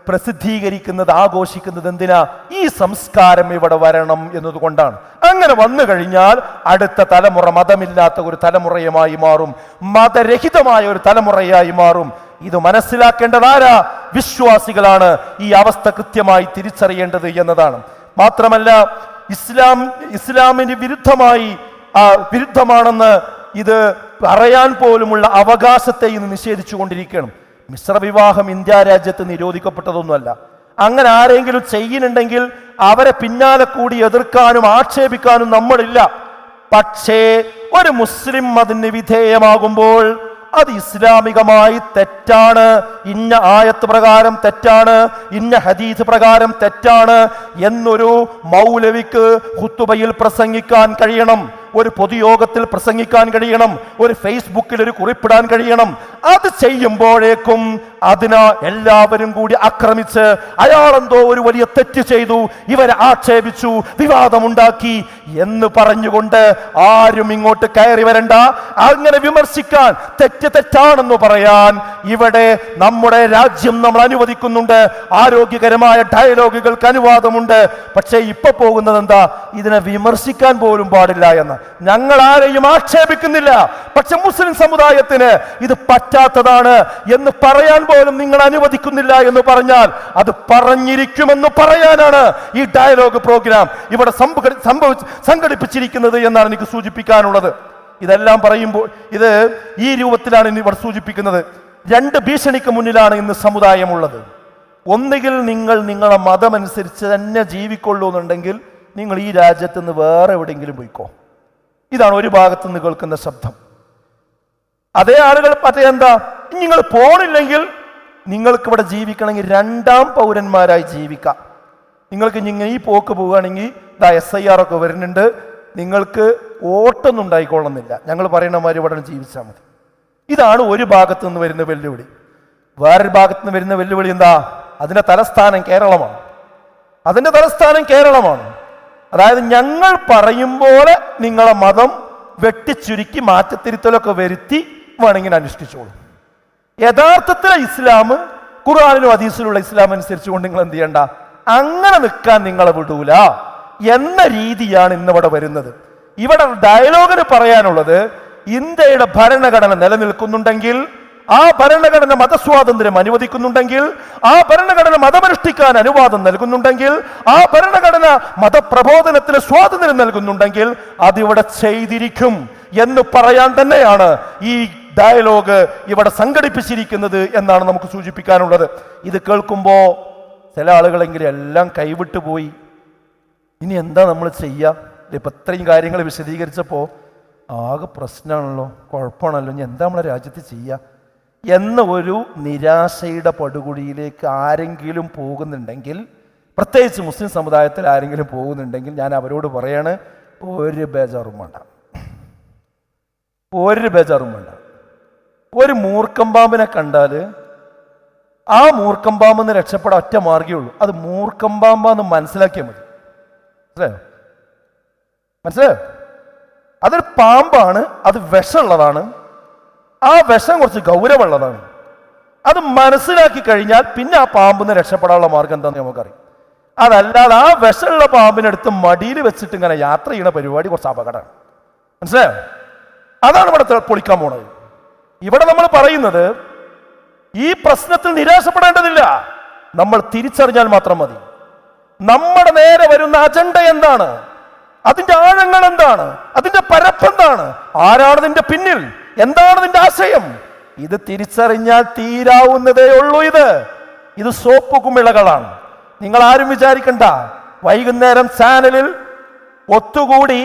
പ്രസിദ്ധീകരിക്കുന്നത്, ആഘോഷിക്കുന്നത് എന്തിനാ? ഈ സംസ്കാരം ഇവിടെ വരണം എന്നതുകൊണ്ടാണ്. അങ്ങനെ വന്നു കഴിഞ്ഞാൽ അടുത്ത തലമുറ മതമില്ലാത്ത ഒരു തലമുറയുമായി മാറും, മതരഹിതമായ ഒരു തലമുറയായി മാറും. ഇത് മനസ്സിലാക്കേണ്ടതാരാ? വിശ്വാസികളാണ് ഈ അവസ്ഥ കൃത്യമായി തിരിച്ചറിയേണ്ടത് എന്നതാണ്. മാത്രമല്ല ഇസ്ലാമിന് വിരുദ്ധമാണെന്ന് ഇത് പറയാൻ പോലുമുള്ള അവകാശത്തെ ഇന്ന് നിഷേധിച്ചു കൊണ്ടിരിക്കണം. മിശ്രവിവാഹം ഇന്ത്യ രാജ്യത്ത് നിരോധിക്കപ്പെട്ടതൊന്നുമല്ല. അങ്ങനെ ആരെങ്കിലും ചെയ്യുന്നുണ്ടെങ്കിൽ അവരെ പിന്നാലെ കൂടി എതിർക്കാനും ആക്ഷേപിക്കാനും നമ്മളില്ല. പക്ഷേ ഒരു മുസ്ലിം അതിന് വിധേയമാകുമ്പോൾ അത് ഇസ്ലാമികമായി തെറ്റാണ്, ഇന്ന ആയത്ത് പ്രകാരം തെറ്റാണ്, ഇന്ന ഹദീസ് പ്രകാരം തെറ്റാണ് എന്നൊരു മൗലവിക്ക് ഖുതുബയിൽ പ്രസംഗിക്കാൻ കഴിയണം, ഒരു പൊതുയോഗത്തിൽ പ്രസംഗിക്കാൻ കഴിയണം, ഒരു ഫേസ്ബുക്കിൽ ഒരു കുറിപ്പിടാൻ കഴിയണം. അത് ചെയ്യുമ്പോഴേക്കും അതിന് എല്ലാവരും കൂടി ആക്രമിച്ച് അയാളെന്തോ ഒരു വലിയ തെറ്റ് ചെയ്തു, ഇവരെ ആക്ഷേപിച്ചു, വിവാദമുണ്ടാക്കി എന്ന് പറഞ്ഞുകൊണ്ട് ആരും ഇങ്ങോട്ട് കയറി വരണ്ട. അങ്ങനെ വിമർശിക്കാൻ, തെറ്റാണെന്ന് പറയാൻ ഇവിടെ നമ്മുടെ രാജ്യം നമ്മൾ അനുവദിക്കുന്നുണ്ട്. ആരോഗ്യകരമായ ഡയലോഗുകൾക്ക് അനുവാദമുണ്ട്. പക്ഷേ ഇപ്പൊ പോകുന്നത് എന്താ? ഇതിനെ വിമർശിക്കാൻ പോലും പാടില്ല എന്ന്. ഞങ്ങൾ ആരെയും ആക്ഷേപിക്കുന്നില്ല, പക്ഷെ മുസ്ലിം സമുദായത്തിന് ഇത് പറ്റാത്തതാണ് എന്ന് പറയാൻ പോലും നിങ്ങൾ അനുവദിക്കുന്നില്ല എന്ന് പറഞ്ഞാൽ അത് പറഞ്ഞിരിക്കുമെന്ന് പറയാനാണ് ഈ ഡയലോഗ് പ്രോഗ്രാം ഇവിടെ സംഘടിപ്പിച്ചിരിക്കുന്നത് എന്നാണ് എനിക്ക് സൂചിപ്പിക്കാനുള്ളത്. ഇതെല്ലാം പറയുമ്പോൾ ഇത് ഈ രൂപത്തിലാണ് ഇന്ന് ഇവിടെ സൂചിപ്പിക്കുന്നത്. രണ്ട് ഭീഷണിക്ക് മുന്നിലാണ് ഇന്ന് സമുദായമുള്ളത്. ഒന്നുകിൽ നിങ്ങൾ നിങ്ങളുടെ മതമനുസരിച്ച് തന്നെ ജീവിക്കൊള്ളൂ എന്നുണ്ടെങ്കിൽ നിങ്ങൾ ഈ രാജ്യത്ത് നിന്ന് വേറെ എവിടെയെങ്കിലും പോയിക്കോ. ഇതാണ് ഒരു ഭാഗത്ത് നിന്ന് കേൾക്കുന്ന ശബ്ദം. അതേ ആളുകൾ എന്താ, നിങ്ങൾ പോണില്ലെങ്കിൽ നിങ്ങൾക്ക് ഇവിടെ ജീവിക്കണമെങ്കിൽ രണ്ടാം പൗരന്മാരായി ജീവിക്കാം. നിങ്ങൾക്ക് ഇങ്ങനെ ഈ പോക്ക് പോവുകയാണെങ്കിൽ SIR ഒക്കെ വരുന്നുണ്ട്, നിങ്ങൾക്ക് വോട്ടൊന്നും ഉണ്ടായിക്കൊള്ളുന്നില്ല, ഞങ്ങൾ പറയുന്ന മാതിരി ഇവിടെ ജീവിച്ചാൽ മതി. ഇതാണ് ഒരു ഭാഗത്ത് നിന്ന് വരുന്ന വെല്ലുവിളി. വേറൊരു ഭാഗത്ത് നിന്ന് വരുന്ന വെല്ലുവിളി എന്താ? അതിൻ്റെ തലസ്ഥാനം കേരളമാണ്. അതിൻ്റെ തലസ്ഥാനം കേരളമാണ്. അതായത് ഞങ്ങൾ പറയും പോലെ നിങ്ങളെ മതം വെട്ടിച്ചുരുക്കി മാറ്റത്തിരുത്തലൊക്കെ വരുത്തി വേണമെങ്കിൽ അനുഷ്ഠിച്ചോളൂ. യഥാർത്ഥത്തിൽ ഇസ്ലാം ഖുർആനിലും ഹദീസിലുള്ള ഇസ്ലാം അനുസരിച്ചുകൊണ്ട് നിങ്ങൾ എന്ത് ചെയ്യണ്ട, അങ്ങനെ നിൽക്കാൻ നിങ്ങളെ വിടൂല എന്ന രീതിയാണ് ഇന്നിവിടെ വരുന്നത്. ഇവിടെ ഡയലോഗിന് പറയാനുള്ളത്, ഇന്ത്യയുടെ ഭരണഘടന നിലനിൽക്കുന്നുണ്ടെങ്കിൽ, ആ ഭരണഘടന മതസ്വാതന്ത്ര്യം അനുവദിക്കുന്നുണ്ടെങ്കിൽ, ആ ഭരണഘടന മതമനുഷ്ഠിക്കാൻ അനുവാദം നൽകുന്നുണ്ടെങ്കിൽ, ആ ഭരണഘടന മതപ്രബോധനത്തിന് സ്വാതന്ത്ര്യം നൽകുന്നുണ്ടെങ്കിൽ അതിവിടെ ചെയ്തിരിക്കും എന്ന് പറയാൻ തന്നെയാണ് ഈ ഡയലോഗ് ഇവിടെ സംഘടിപ്പിച്ചിരിക്കുന്നത് എന്നാണ് നമുക്ക് സൂചിപ്പിക്കാനുള്ളത്. ഇത് കേൾക്കുമ്പോൾ ചില ആളുകളെങ്കിലും എല്ലാം കൈവിട്ടു പോയി, ഇനി എന്താ നമ്മൾ ചെയ്യുക? ഇപ്പം ഇത്രയും കാര്യങ്ങൾ വിശദീകരിച്ചപ്പോൾ ആകെ പ്രശ്നമാണല്ലോ, കുഴപ്പമാണല്ലോ, ഇനി എന്താ നമ്മളെ രാജ്യത്ത് ചെയ്യുക എന്ന ഒരു നിരാശയുടെ പടുകുഴിയിലേക്ക് ആരെങ്കിലും പോകുന്നുണ്ടെങ്കിൽ, പ്രത്യേകിച്ച് മുസ്ലിം സമുദായത്തിൽ ആരെങ്കിലും പോകുന്നുണ്ടെങ്കിൽ ഞാൻ അവരോട് പറയാണ്, ഒരു ബേജാറും വേണ്ട, ഒരു ബേജാറും വേണ്ട. ഒരു മൂർക്കമ്പാമ്പിനെ കണ്ടാൽ ആ മൂർക്കമ്പാമ്പെന്ന് രക്ഷപ്പെടാൻ ഒറ്റ മാർഗ്ഗമേ ഉള്ളൂ, അത് മൂർക്കമ്പാമ്പാന്ന് മനസ്സിലാക്കിയാൽ മതി. മനസ്സിലായോ? അതൊരു പാമ്പാണ്, അത് വിഷമുള്ളതാണ്, ആ വിഷം കുറച്ച് ഗൗരവമുള്ളതാണ്. അത് മനസ്സിലാക്കി കഴിഞ്ഞാൽ പിന്നെ ആ പാമ്പിന്ന് രക്ഷപ്പെടാനുള്ള മാർഗം എന്താണെന്ന് നമുക്കറിയാം. അതല്ലാതെ ആ വിഷമുള്ള പാമ്പിനെടുത്ത് മടിയിൽ വെച്ചിട്ട് ഇങ്ങനെ യാത്ര ചെയ്യുന്ന പരിപാടി കുറച്ച് അപകടമാണ്. മനസ്സിലായോ? അതാണ് ഇവിടെ പൊളിക്കാൻ പോണത്. ഇവിടെ നമ്മൾ പറയുന്നത് ഈ പ്രശ്നത്തിൽ നിരാശപ്പെടേണ്ടതില്ല, നമ്മൾ തിരിച്ചറിഞ്ഞാൽ മാത്രം മതി. നമ്മുടെ നേരെ വരുന്ന അജണ്ട എന്താണ്, അതിന്റെ ആഴങ്ങൾ എന്താണ്, അതിന്റെ പരപ്പെന്താണ്, ആരാണ് ഇതിന്റെ പിന്നിൽ, എന്താണ് ഇതിന്റെ ആശയം, ഇത് തിരിച്ചറിഞ്ഞാൽ തീരാവുന്നതേ ഉള്ളൂ. ഇത് സോപ്പ് കുമിളകളാണ്. നിങ്ങൾ ആരും വിചാരിക്കണ്ട വൈകുന്നേരം ചാനലിൽ ഒത്തുകൂടി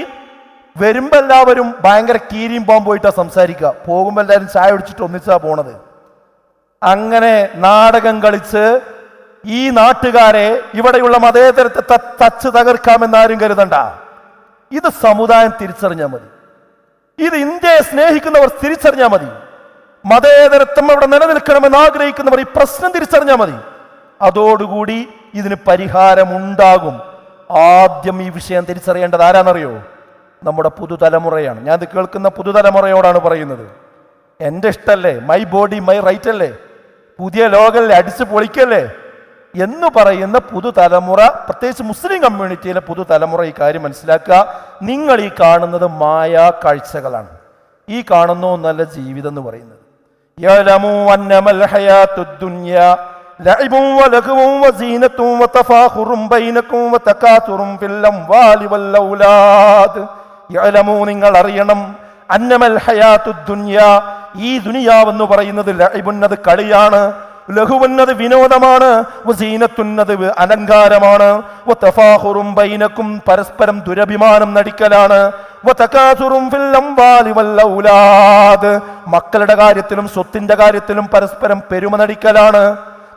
വരുമ്പോൾ എല്ലാവരും ഭയങ്കര കീരിയും പോയിട്ടാ സംസാരിക്കുക, പോകുമ്പോൾ എല്ലാവരും ചായ ഒടിച്ചിട്ട് ഒന്നിച്ചാ പോണത്. അങ്ങനെ നാടകം കളിച്ച് ഈ നാട്ടുകാരെ, ഇവിടെയുള്ള മതേതരത്തെ തച്ച് തകർക്കാമെന്നാരും കരുതണ്ട. ഇത് സമുദായം തിരിച്ചറിഞ്ഞാൽ മതി. ഇത് ഇന്ത്യയെ സ്നേഹിക്കുന്നവർ തിരിച്ചറിഞ്ഞാൽ മതി. മതേതരത്വം അവിടെ നിലനിൽക്കണമെന്ന് ആഗ്രഹിക്കുന്നവർ ഈ പ്രശ്നം തിരിച്ചറിഞ്ഞാൽ മതി. അതോടുകൂടി ഇതിന് പരിഹാരമുണ്ടാകും. ആദ്യം ഈ വിഷയം തിരിച്ചറിയേണ്ടത് ആരാന്നറിയോ? നമ്മുടെ പുതുതലമുറയാണ്. ഞാൻ ഇത് കേൾക്കുന്ന പുതുതലമുറയോടാണ് പറയുന്നത്. എൻ്റെ ഇഷ്ടല്ലേ, മൈ ബോഡി മൈ റൈറ്റ് അല്ലേ, പുതിയ ലോകല്ലേ, അടിച്ചു പൊളിക്കല്ലേ എന്ന് പറയുന്ന പുതുതലമുറ, പ്രത്യേകിച്ച് മുസ്ലിം കമ്മ്യൂണിറ്റിയിലെ പുതുതലമുറ ഈ കാര്യം മനസ്സിലാക്കുക. നിങ്ങൾ ഈ കാണുന്നത് മായാ കാഴ്ചകളാണ്. ഈ കാണുന്ന ഒന്നല്ല ജീവിതം എന്ന് പറയുന്നത്. യഅലമു അന്നമൽ ഹയാത്തുദ് ദുനിയ ലഅബുൻ വലഹുൻ വസീനത്തുൻ വതഫാഖുറുൻ ബൈനകും വതകാതുറുൻ ഫിൽ അംവാലി വൽ ഔലാദ്. യഅലമു, നിങ്ങൾ അറിയണം, അന്നമൽ ഹയാത്തുദ് ദുനിയ, ഈ ദുനിയാവെന്ന് പറയുന്നത് ലഅബുൻ, അത് കളിയാണ്, ലഹുവന്നത് വിനോദമാണ്, വസീനത്തുന്നത് അലങ്കാരമാണ്, വതഫാഖുറുൻ ബൈനകും പരസ്പരം ദുരഭിമാനം നടിക്കലാണ്, വതകാതുറുൻ ഫിൽ അംവാലി വൽ ഔലാദ് മക്കളുടെ കാര്യത്തിലും സ്വത്തിന്റെ കാര്യത്തിലും പരസ്പരം പെരുമ നടിക്കലാണ്.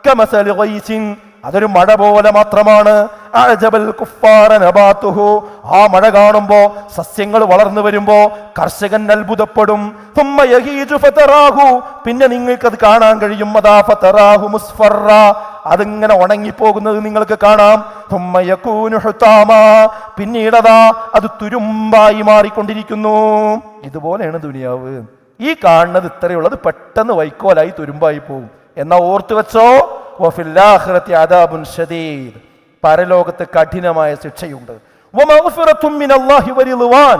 കമസലി ഗൈസിൻ, അതൊരു മഴ പോലെ മാത്രമാണ്. അഅജബൽ കുഫാറ നബാതുഹു, ആ മഴ കാണുമ്പോ, സസ്യങ്ങൾ വളർന്നു വരുമ്പോ കർഷകൻ അത്ഭുതപ്പെടും. തുമ്മ യഹീജു ഫതറാഹു, പിന്നെ നിങ്ങൾക്കത് കാണാൻ കഴിയും. അദാ ഫതറാഹു മുസ്ഫറ, അതിങ്ങനെ ഉണങ്ങിപ്പോകുന്നത് നിങ്ങൾക്ക് കാണാം. തുമ്മ യകൂനു ഹുതാമാ, പിന്നീടതാ അത് തുരുമ്പായി മാറിക്കൊണ്ടിരിക്കുന്നു. ഇതുപോലെയാണ് ദുനിയാവ്. ഈ കാണുന്നത് ഇത്രയുള്ളത് പെട്ടെന്ന് വൈക്കോലായി തുരുമ്പായി പോകും. എന്നാ ഓർത്തു വെച്ചോ, വഫിൽ ആഖിറതി അദാബുൻ ശദീദ്, പരലോകത്ത് കഠിനമായ ശിക്ഷയുണ്ട്. വമഗ്ഫിറത്തും മിനല്ലാഹി വറിദ്വാൻ,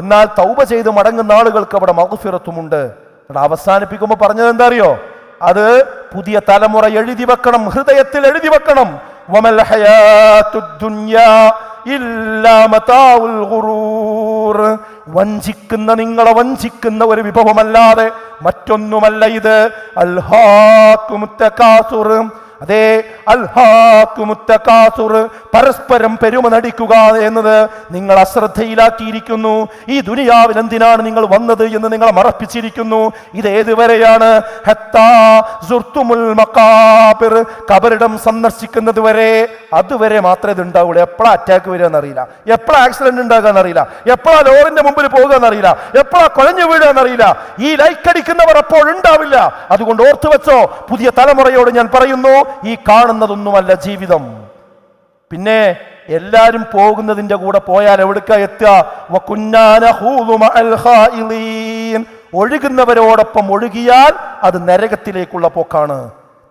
എന്നാൽ തൗബ ചെയ്ത് മടങ്ങുന്ന ആളുകൾക്ക് അവിടെ മഗ്ഫിറത്തുമുണ്ട്. അവസാനിപ്പിക്കുമ്പോൾ പറഞ്ഞത് എന്താ അറിയോ? അത് പുതിയ തലമുറ എഴുതി വെക്കണം, ഹൃദയത്തിൽ എഴുതി വെക്കണം. വമൽ ഹയാത്തുദ് ദുനിയാ ഇല്ലാ മതാഉൽ ഗുറൂർ, നിങ്ങളെ വഞ്ചിക്കുന്ന ഒരു വിഭവമല്ലാതെ മറ്റൊന്നുമല്ല ഇത്. അൽഹാകുമുത് തകാസുർ, അതെ, അൽഹാകുമുത് തകാസുർ, പരസ്പരം പെരുമ നടിക്കുക എന്നത് നിങ്ങൾ അശ്രദ്ധയിലാക്കിയിരിക്കുന്നു. ഈ ദുനിയാവിൽ എന്തിനാണ് നിങ്ങൾ വന്നത് എന്ന് നിങ്ങളെ മറപ്പിച്ചിരിക്കുന്നു. ഇത് ഏതുവരെയാണ്? ഹത്താ സുർത്തുമുൽ മഖാബിർ, കബറിടം സന്ദർശിക്കുന്നത് വരെ, അതുവരെ മാത്രമേ ഇത് ഉണ്ടാവുള്ളൂ. എപ്പോഴാ അറ്റാക്ക് വരിക എന്നറിയില്ല, എപ്പോഴാ ആക്സിഡന്റ് ഉണ്ടാകുക എന്നറിയില്ല, എപ്പോഴാ ലോറിന്റെ മുമ്പിൽ പോകുക എന്നറിയില്ല, എപ്പോഴാ കുഴഞ്ഞു വീഴുക എന്നറിയില്ല. ഈ ലൈക്കടിക്കുന്നവർ അപ്പോൾ ഉണ്ടാവില്ല. അതുകൊണ്ട് ഓർത്തു വെച്ചോ, പുതിയ തലമുറയോട് ഞാൻ പറയുന്നു, ഈ കാണുന്നതൊന്നുമല്ല ജീവിതം. പിന്നെ എല്ലാരും പോകുന്നതിന്റെ കൂടെ പോയാൽ എവിടേക്കാ എത്തുക? ഒഴുകുന്നവരോടൊപ്പം ഒഴുകിയാൽ അത് നരകത്തിലേക്കുള്ള പോക്കാണ്.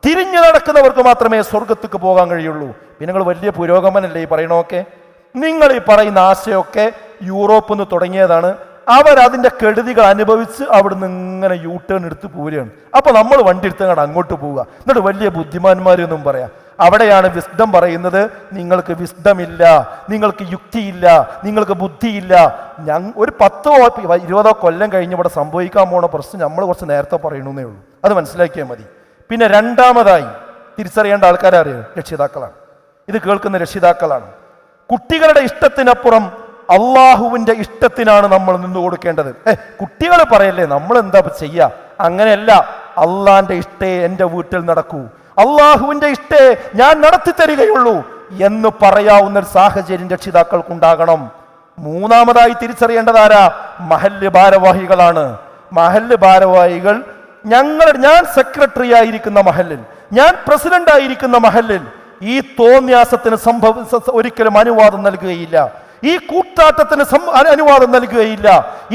തിരിഞ്ഞു നടക്കുന്നവർക്ക് മാത്രമേ സ്വർഗത്തേക്ക് പോകാൻ കഴിയുള്ളൂ. പിന്നെ നിങ്ങൾ വലിയ പുരോഗമനല്ലേ ഈ പറയണമൊക്കെ? നിങ്ങൾ ഈ പറയുന്ന ആശയമൊക്കെ യൂറോപ്പിൽ നിന്ന് തുടങ്ങിയതാണ്. അവരതിൻ്റെ കെടുതികൾ അനുഭവിച്ച് അവിടുന്ന് ഇങ്ങനെ യൂ ടേൺ എടുത്ത് പോരുകയാണ്. അപ്പോൾ നമ്മൾ വണ്ടി എടുത്തങ്ങോട്ട് അങ്ങോട്ട് പോവുക, എന്നിട്ട് വലിയ ബുദ്ധിമാന്മാരെന്നും പറയാം. അവിടെയാണ് വിസ്ഡം പറയുന്നത്, നിങ്ങൾക്ക് വിസ്ഡമില്ല, നിങ്ങൾക്ക് യുക്തിയില്ല, നിങ്ങൾക്ക് ബുദ്ധിയില്ല. ഒരു 10-20 കൊല്ലം കഴിഞ്ഞ് ഇവിടെ സംഭവിക്കാൻ പോണ പ്രശ്നം നമ്മൾ കുറച്ച് നേരത്തെ പറയണമെന്നേ ഉള്ളൂ. അത് മനസ്സിലാക്കിയാൽ മതി. പിന്നെ രണ്ടാമതായി തിരിച്ചറിയേണ്ട ആൾക്കാരറിയോ? രക്ഷിതാക്കളാണ്. ഇത് കേൾക്കുന്ന രക്ഷിതാക്കളാണ്. കുട്ടികളുടെ ഇഷ്ടത്തിനപ്പുറം അള്ളാഹുവിന്റെ ഇഷ്ടത്തിനാണ് നമ്മൾ നിന്ന് കൊടുക്കേണ്ടത്. കുട്ടികൾ പറയല്ലേ, നമ്മൾ എന്താ ചെയ്യുക? അങ്ങനെയല്ല. അള്ളാന്റെ ഇഷ്ടേ എൻ്റെ വീട്ടിൽ നടക്കൂ, അള്ളാഹുവിന്റെ ഇഷ്ടേ ഞാൻ നടത്തി തരികയുള്ളൂ എന്ന് പറയാവുന്ന ഒരു സാഹചര്യം രക്ഷിതാക്കൾക്കുണ്ടാകണം. മൂന്നാമതായി തിരിച്ചറിയേണ്ടതാരാ? മഹല്ല് ഭാരവാഹികളാണ്. മഹല്ല് ഭാരവാഹികൾ, ഞാൻ സെക്രട്ടറി ആയിരിക്കുന്ന മഹല്ലിൽ, ഞാൻ പ്രസിഡന്റ് ആയിരിക്കുന്ന മഹല്ലിൽ ഈ തോന്യാസത്തിന് ഒരിക്കലും അനുവാദം നൽകുകയില്ല. ഈ കൂട്ടാട്ടത്തിന് അനുവാദം നൽകുകയില്ല.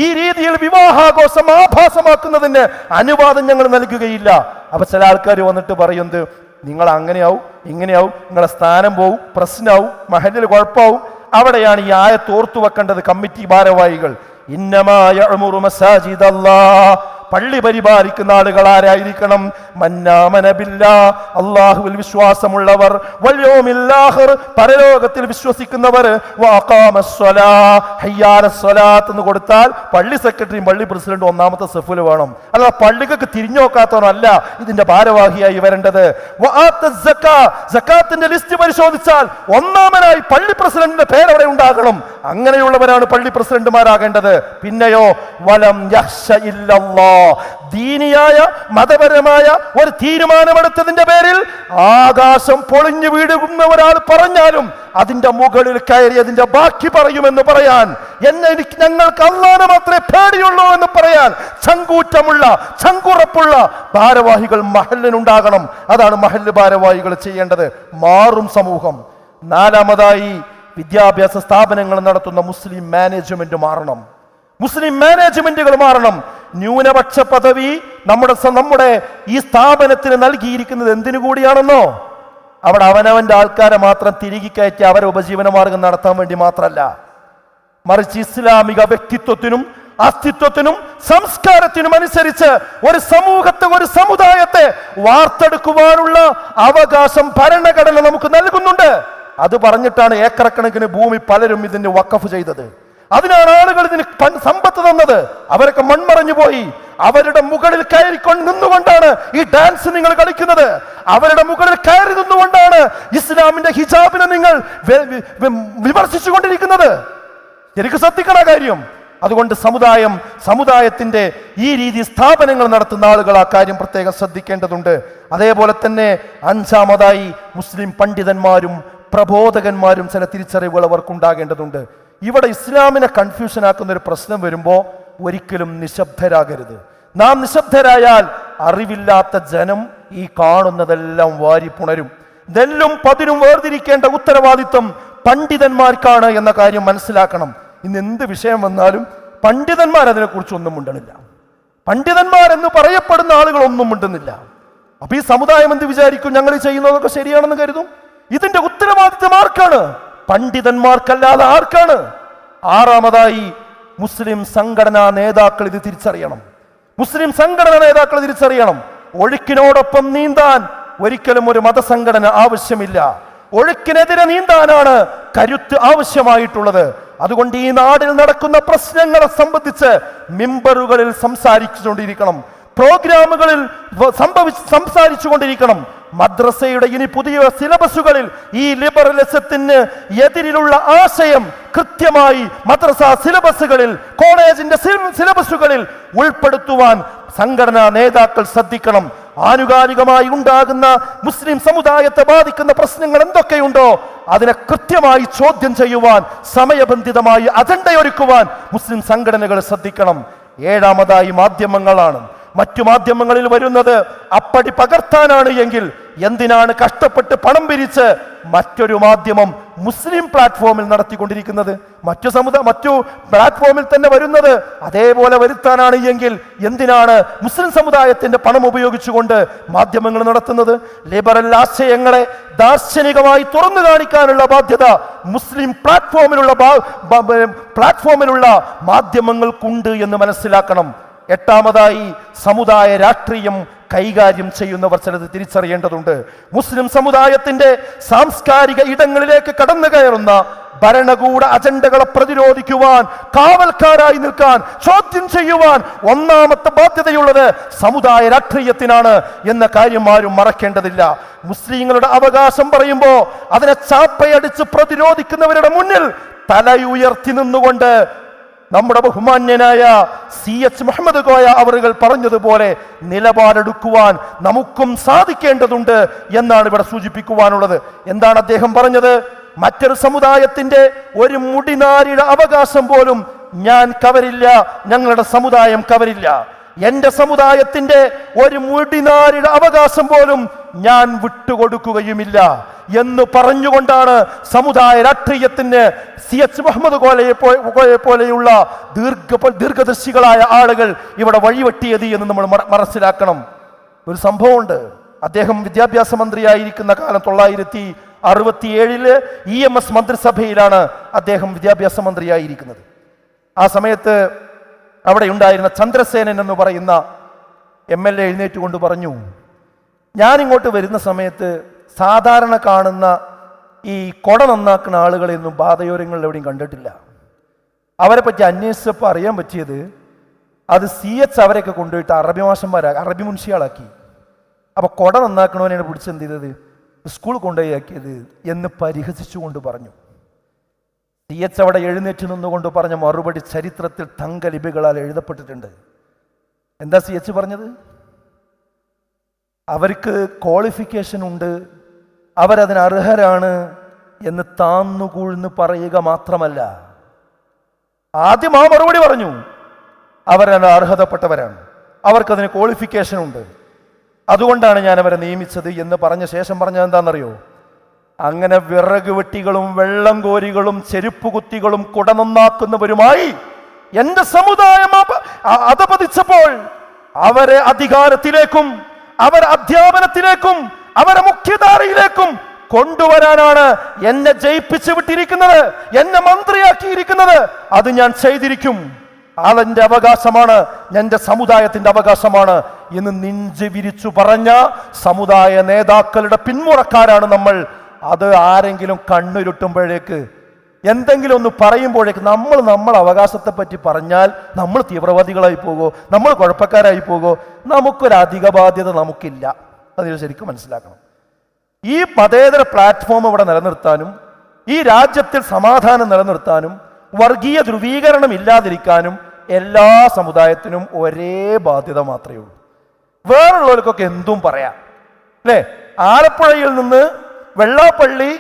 ഈ രീതിയിൽ വിവാഹാഘോഷം ആഭാസമാക്കുന്നതിന് അനുവാദം ഞങ്ങൾ നൽകുകയില്ല. അപ്പൊ ചില ആൾക്കാർ വന്നിട്ട് പറയുന്നത്, നിങ്ങൾ അങ്ങനെയാവും ഇങ്ങനെയാവും, നിങ്ങളെ സ്ഥാനം പോവും, പ്രശ്നമാവും, മഹല്ലിൽ കുഴപ്പമാവും. അവിടെയാണ് ഈ ആയത്ത് ഓർത്തു വെക്കേണ്ടത് കമ്മിറ്റി ഭാരവാഹികൾ. ഇന്നമാ യഅ്മുറു മസാജിദല്ലാഹ്, പള്ളി പരിപാലിക്കുന്ന ആളുകൾ ആരായിരിക്കണം? മന്നാമന ബില്ലാ, അല്ലാഹുവിൽ വിശ്വാസമുള്ളവർ, വൽ യൗമിൽ ആഖിർ, പരലോകത്തിൽ വിശ്വസിക്കുന്നവർ, വഅഖാമസ്സലാ, ഹയ്യാലസ്സലാത്ത് എന്ന് കൊടുത്താൽ പള്ളി സെക്രട്ടറിയും പള്ളി പ്രസിഡന്റും ഒന്നാമത്തെ സഫിൽ വേണം. അല്ല പള്ളിക്ക് തിരിഞ്ഞു നോക്കാത്തവനല്ല ഇതിന്റെ ഭാരവാഹിയായി വരേണ്ടത്. സക്കാത്തിന്റെ ലിസ്റ്റ് പരിശോധിച്ചാൽ ഒന്നാമനായി പള്ളി പ്രസിഡന്റിന്റെ പേരവിടെ ഉണ്ടാകണം. അങ്ങനെയുള്ളവരാണ് പള്ളി പ്രസിഡന്റുമാരാകേണ്ടത്. പിന്നെയോ വലം യഖ്ശ ഇല്ലല്ലാഹ്, ദീനിയായ മതപരമായ ഒരു തീരുമാനമെടുത്തതിന്റെ പേരിൽ ആകാശം പൊളിഞ്ഞു വീഴുന്ന ഒരാൾ പറഞ്ഞാലും അതിന്റെ മുകളിൽ കയറി അതിന്റെ ബാക്കി പറയുമെന്ന് പറയാൻ, ഞങ്ങൾക്ക് അല്ലാഹനെ മാത്രമേ പേടിയുള്ളൂ എന്ന് പറയാൻ ചങ്കൂറ്റമുള്ള ചങ്കുറപ്പുള്ള ഭാരവാഹികൾ മഹല്ലിനുണ്ടാകണം. അതാണ് മഹല്ല് ഭാരവാഹികൾ ചെയ്യേണ്ടത്. മാറും സമൂഹം. നാലാമതായി വിദ്യാഭ്യാസ സ്ഥാപനങ്ങൾ നടത്തുന്ന മുസ്ലിം മാനേജ്മെന്റ് മാറണം. മുസ്ലിം മാനേജ്മെന്റുകൾ മാറണം. ന്യൂനപക്ഷ പദവി നമ്മുടെ ഈ സ്ഥാപനത്തിന് നൽകിയിരിക്കുന്നത് എന്തിനു കൂടിയാണെന്നോ? അവിടെ അവനവന്റെ ആൾക്കാരെ മാത്രം തിരികെ കയറ്റി അവരെ ഉപജീവന മാർഗം നടത്താൻ വേണ്ടി മാത്രമല്ല, മറിച്ച് ഇസ്ലാമിക വ്യക്തിത്വത്തിനും അസ്തിത്വത്തിനും സംസ്കാരത്തിനും അനുസരിച്ച് ഒരു സമൂഹത്തെ, ഒരു സമുദായത്തെ വാർത്തെടുക്കുവാനുള്ള അവകാശം ഭരണഘടന നമുക്ക് നൽകുന്നുണ്ട്. അത് പറഞ്ഞിട്ടാണ് ഏക്കറക്കണക്കിന് ഭൂമി പലരും ഇതിന് വഖഫ് ചെയ്തത്. അതിനാണ് ആളുകൾ ഇതിന് സമ്പത്ത് തന്നത്. അവരൊക്കെ മൺമറഞ്ഞു പോയി. അവരുടെ മുകളിൽ കയറിക്കൊണ്ട് നിന്നുകൊണ്ടാണ് ഈ ഡാൻസ് നിങ്ങൾ കളിക്കുന്നത്. അവരുടെ മുകളിൽ കയറി നിന്നുകൊണ്ടാണ് ഇസ്ലാമിന്റെ ഹിജാബിനെ നിങ്ങൾ വിമർശിച്ചു കൊണ്ടിരിക്കുന്നത്. ശരിക്കും ശ്രദ്ധിക്കണ കാര്യം. അതുകൊണ്ട് സമുദായത്തിന്റെ ഈ രീതി സ്ഥാപനങ്ങൾ നടത്തുന്ന ആളുകൾ ആ കാര്യം പ്രത്യേകം ശ്രദ്ധിക്കേണ്ടതുണ്ട്. അതേപോലെ തന്നെ അഞ്ചാമതായി മുസ്ലിം പണ്ഡിതന്മാരും പ്രബോധകന്മാരും ചില തിരിച്ചറിവുകൾ അവർക്കുണ്ടാകേണ്ടതുണ്ട്. ഇവിടെ ഇസ്ലാമിനെ കൺഫ്യൂഷൻ ആക്കുന്ന ഒരു പ്രശ്നം വരുമ്പോൾ ഒരിക്കലും നിശബ്ദരാകരുത്. നാം നിശബ്ദരായാൽ അറിവില്ലാത്ത ജനം ഈ കാണുന്നതെല്ലാം വാരിപ്പുണരും. നെല്ലും പതിരും വേർതിരിക്കേണ്ട ഉത്തരവാദിത്വം പണ്ഡിതന്മാർക്കാണ് എന്ന കാര്യം മനസ്സിലാക്കണം. ഇന്ന് എന്ത് വിഷയം വന്നാലും പണ്ഡിതന്മാർ അതിനെക്കുറിച്ചൊന്നും മിണ്ടണില്ല. പണ്ഡിതന്മാരെന്ന് പറയപ്പെടുന്ന ആളുകളൊന്നും മിണ്ടുന്നില്ല. അപ്പൊ ഈ സമുദായം എന്ത് വിചാരിക്കും? ഞങ്ങൾ ചെയ്യുന്നതൊക്കെ ശരിയാണെന്ന് കരുതും. ഇതിന്റെ ഉത്തരവാദിത്വം ആർക്കാണ്? പണ്ഡിതന്മാർക്കല്ലാതെ ആർക്കാണ്? ആറാമതായി മുസ്ലിം സംഘടനാ നേതാക്കൾ ഇത് തിരിച്ചറിയണം. മുസ്ലിം സംഘടനാ നേതാക്കൾ തിരിച്ചറിയണം. ഒഴുക്കിനോടൊപ്പം നീന്താൻ ഒരിക്കലും ഒരു മതസംഘടന ആവശ്യമില്ല. ഒഴുക്കിനെതിരെ നീന്താനാണ് കരുത്ത് ആവശ്യമായിട്ടുള്ളത്. അതുകൊണ്ട് ഈ നാടിൽ നടക്കുന്ന പ്രശ്നങ്ങളെ സംബന്ധിച്ച് മിമ്പറുകളിൽ സംസാരിച്ചുകൊണ്ടിരിക്കണം, പ്രോഗ്രാമുകളിൽ സംസാരിച്ചുകൊണ്ടിരിക്കണം. മദ്രസയുടെ ഇനി പുതിയ സിലബസുകളിൽ ഈ ലിബറലിസത്തിന് എതിരിലുള്ള ആശയം കൃത്യമായി മദ്രസ സിലബസുകളിൽ, കോളേജിന്റെ സിലബസുകളിൽ ഉൾപ്പെടുത്തുവാൻ സംഘടനാ നേതാക്കൾ ശ്രദ്ധിക്കണം. ആനുകാലികമായി ഉണ്ടാകുന്ന മുസ്ലിം സമുദായത്തെ ബാധിക്കുന്ന പ്രശ്നങ്ങൾ എന്തൊക്കെയുണ്ടോ അതിനെ കൃത്യമായി ചോദ്യം ചെയ്യുവാൻ, സമയബന്ധിതമായി അജണ്ടയൊരുക്കുവാൻ മുസ്ലിം സംഘടനകൾ ശ്രദ്ധിക്കണം. ഏഴാമതായി മാധ്യമങ്ങളാണ്. മറ്റു മാധ്യമങ്ങളിൽ വരുന്നത് അപ്പടി പകർത്താനാണ് എങ്കിൽ എന്തിനാണ് കഷ്ടപ്പെട്ട് പണം പിരിച്ച് മറ്റൊരു മാധ്യമം മുസ്ലിം പ്ലാറ്റ്ഫോമിൽ നടത്തിക്കൊണ്ടിരിക്കുന്നത്? മറ്റു പ്ലാറ്റ്ഫോമിൽ തന്നെ വരുന്നത് അതേപോലെ വരുത്താനാണ് എങ്കിൽ എന്തിനാണ് മുസ്ലിം സമുദായത്തിന്റെ പണം ഉപയോഗിച്ചുകൊണ്ട് മാധ്യമങ്ങൾ നടത്തുന്നത്? ലിബറൽ ആശയങ്ങളെ ദാർശനികമായി തുറന്നു കാണിക്കാനുള്ള ബാധ്യത മുസ്ലിം പ്ലാറ്റ്ഫോമിലുള്ള മാധ്യമങ്ങൾക്കുണ്ട് എന്ന് മനസ്സിലാക്കണം. എട്ടാമതായി സമുദായ രാഷ്ട്രീയം കൈകാര്യം ചെയ്യുന്നവർ ചിലത് തിരിച്ചറിയേണ്ടതുണ്ട്. മുസ്ലിം സമുദായത്തിന്റെ സാംസ്കാരിക ഇടങ്ങളിലേക്ക് കടന്നു കയറുന്ന ഭരണകൂട അജണ്ടകളെ പ്രതിരോധിക്കുവാൻ, കാവൽക്കാരായി നിൽക്കാൻ, ചോദ്യം ചെയ്യുവാൻ ഒന്നാമത്തെ ബാധ്യതയുള്ളത് സമുദായ രാഷ്ട്രീയത്തിനാണ് എന്ന കാര്യം ആരും മറക്കേണ്ടതില്ല. മുസ്ലിങ്ങളുടെ അവകാശം പറയുമ്പോൾ അതിനെ ചാപ്പയടിച്ച് പ്രതിരോധിക്കുന്നവരുടെ മുന്നിൽ തലയുയർത്തി നിന്നുകൊണ്ട് നമ്മുടെ ബഹുമാന്യനായ CH മുഹമ്മദ് കോയ അവറുകൾ പറഞ്ഞതുപോലെ നിലപാടെടുക്കുവാൻ നമുക്കും സാധിക്കേണ്ടതുണ്ട് എന്നാണ് ഇവിടെ സൂചിപ്പിക്കുവാനുള്ളത്. എന്താണ് അദ്ദേഹം പറഞ്ഞത്? മറ്റൊരു സമുദായത്തിന്റെ ഒരു മുടിനാരിയുടെ അവകാശം പോലും ഞാൻ കവരില്ല, ഞങ്ങളുടെ സമുദായം കവരില്ല. എന്റെ സമുദായത്തിന്റെ ഒരു മുടിനാരിയുടെ അവകാശം പോലും ഞാൻ വിട്ടുകൊടുക്കുകയുമില്ല എന്ന് പറഞ്ഞുകൊണ്ടാണ് സമുദായ രാഷ്ട്രീയത്തിന് CH മുഹമ്മദ് കോയയെ പോലെയുള്ള ദീർഘദർശികളായ ആളുകൾ ഇവിടെ വഴിവെട്ടിയത് എന്ന് നമ്മൾ മനസ്സിലാക്കണം. ഒരു സംഭവമുണ്ട്. അദ്ദേഹം വിദ്യാഭ്യാസ മന്ത്രിയായിരിക്കുന്ന കാലം 1967 EMS മന്ത്രിസഭയിലാണ് അദ്ദേഹം വിദ്യാഭ്യാസ മന്ത്രിയായിരിക്കുന്നത്. ആ സമയത്ത് അവിടെ ഉണ്ടായിരുന്ന ചന്ദ്രസേനൻ എന്ന് പറയുന്ന MLA എഴുന്നേറ്റ് കൊണ്ട് പറഞ്ഞു, ഞാനിങ്ങോട്ട് വരുന്ന സമയത്ത് സാധാരണ കാണുന്ന ഈ കൊട നന്നാക്കുന്ന ആളുകളെയൊന്നും പാതയോരങ്ങളിൽ എവിടെയും കണ്ടിട്ടില്ല. അവരെ പറ്റി അന്വേഷിച്ചപ്പോൾ അറിയാൻ പറ്റിയത് അത് CH അവരെയൊക്കെ കൊണ്ടുപോയിട്ട് അറബി മുൻഷികളാക്കി. അപ്പോൾ കൊട നന്നാക്കണവനെയാണ് പിടിച്ചെന്ത് ചെയ്തത്, സ്കൂൾ കൊണ്ടുപോയാക്കിയത് എന്ന് പരിഹസിച്ചുകൊണ്ട് പറഞ്ഞു. CH അവിടെ എഴുന്നേറ്റ് നിന്നുകൊണ്ട് പറഞ്ഞ മറുപടി ചരിത്രത്തിൽ തങ്കലിപികളാൽ എഴുതപ്പെട്ടിട്ടുണ്ട്. എന്താ CH പറഞ്ഞത്? അവർക്ക് ക്വാളിഫിക്കേഷൻ ഉണ്ട്, അവരതിന് അർഹരാണ് എന്ന് താന്നുകൂഴ്ന്ന് പറയുക മാത്രമല്ല, ആദ്യം ആ മറുപടി പറഞ്ഞു, അവരതിന് അർഹതപ്പെട്ടവരാണ്, അവർക്കതിന് ക്വാളിഫിക്കേഷൻ ഉണ്ട്, അതുകൊണ്ടാണ് ഞാൻ അവരെ നിയമിച്ചത് എന്ന് പറഞ്ഞ ശേഷം പറഞ്ഞത് എന്താണെന്നറിയോ? അങ്ങനെ വിറക് വെട്ടികളും വെള്ളം കോരികളും ചെരുപ്പ് കുത്തികളും കുട നന്നാക്കുന്നവരുമായി എന്റെ സമുദായം അധപതിച്ചപ്പോൾ അവരെ അധികാരത്തിലേക്കും അവരെ അധ്യാപനത്തിലേക്കും അവരെ മുഖ്യധാരയിലേക്കും കൊണ്ടുവരാനാണ് എന്നെ ജയിപ്പിച്ചു വിട്ടിരിക്കുന്നത്, എന്നെ മന്ത്രിയാക്കിയിരിക്കുന്നത്. അത് ഞാൻ ചെയ്തിരിക്കും, അതെന്റെ അവകാശമാണ്, എന്റെ സമുദായത്തിന്റെ അവകാശമാണ് എന്ന് നെഞ്ച് വിരിച്ചു പറഞ്ഞ സമുദായ നേതാക്കളുടെ പിന്മുറക്കാരാണ് നമ്മൾ. അത് ആരെങ്കിലും കണ്ണുരുട്ടുമ്പോഴേക്ക്, എന്തെങ്കിലും ഒന്ന് പറയുമ്പോഴേക്ക് നമ്മൾ അവകാശത്തെ പറ്റി പറഞ്ഞാൽ നമ്മൾ തീവ്രവാദികളായി പോകോ, നമ്മൾ കുഴപ്പക്കാരായി പോകോ? നമുക്കൊരു അധിക ബാധ്യത നമുക്കില്ല. അതിന് ശരിക്കും മനസ്സിലാക്കണം. ഈ മതേതര പ്ലാറ്റ്ഫോം ഇവിടെ നിലനിർത്താനും ഈ രാജ്യത്തിൽ സമാധാനം നിലനിർത്താനും വർഗീയ ധ്രുവീകരണം ഇല്ലാതിരിക്കാനും എല്ലാ സമുദായത്തിനും ഒരേ ബാധ്യത മാത്രമേ ഉള്ളൂ. വേറുള്ളവർക്കൊക്കെ എന്തും പറയാം, അല്ലേ? ആലപ്പുഴയിൽ നിന്ന് വെള്ളാപ്പള്ളി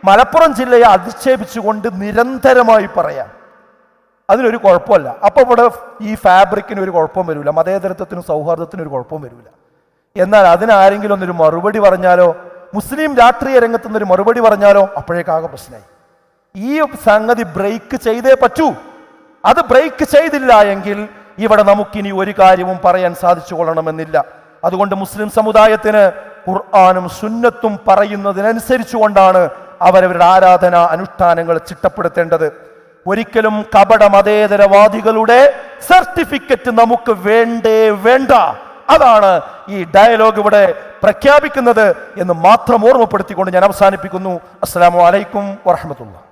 മലപ്പുറം ജില്ലയെ അധിക്ഷേപിച്ചുകൊണ്ട് നിരന്തരമായി പറയാം, അതിനൊരു കുഴപ്പമില്ല. അപ്പോൾ ഇവിടെ ഈ ഫാബ്രിക്കിന് ഒരു കുഴപ്പം വരില്ല, മതേതരത്വത്തിനും സൗഹാർദ്ദത്തിനും ഒരു കുഴപ്പം വരില്ല. എന്നാൽ അതിനാരെങ്കിലും ഒന്നൊരു മറുപടി പറഞ്ഞാലോ, മുസ്ലിം രാഷ്ട്രീയ രംഗത്തു നിന്നൊരു മറുപടി പറഞ്ഞാലോ, അപ്പോഴേക്കാകെ പ്രശ്നമായി. ഈ സംഗതി ബ്രേക്ക് ചെയ്തേ പറ്റൂ. അത് ബ്രേക്ക് ചെയ്തില്ല എങ്കിൽ ഇവിടെ നമുക്കിനി ഒരു കാര്യവും പറയാൻ സാധിച്ചു കൊള്ളണമെന്നില്ല. അതുകൊണ്ട് മുസ്ലിം സമുദായത്തിന് ഖുർആനും സുന്നത്തും പറയുന്നതിനനുസരിച്ചുകൊണ്ടാണ് അവരവരുടെ ആരാധന അനുഷ്ഠാനങ്ങൾ ചിട്ടപ്പെടുത്തേണ്ടത്. ഒരിക്കലും കപട മതേതരവാദികളുടെ സർട്ടിഫിക്കറ്റ് നമുക്ക് വേണ്ട. അതാണ് ഈ ഡയലോഗ് ഇവിടെ പ്രഖ്യാപിക്കുന്നത് എന്ന് മാത്രം ഓർമ്മപ്പെടുത്തിക്കൊണ്ട് ഞാൻ അവസാനിപ്പിക്കുന്നു. അസ്സലാമു അലൈക്കും വറഹ്മത്തുള്ളാഹി.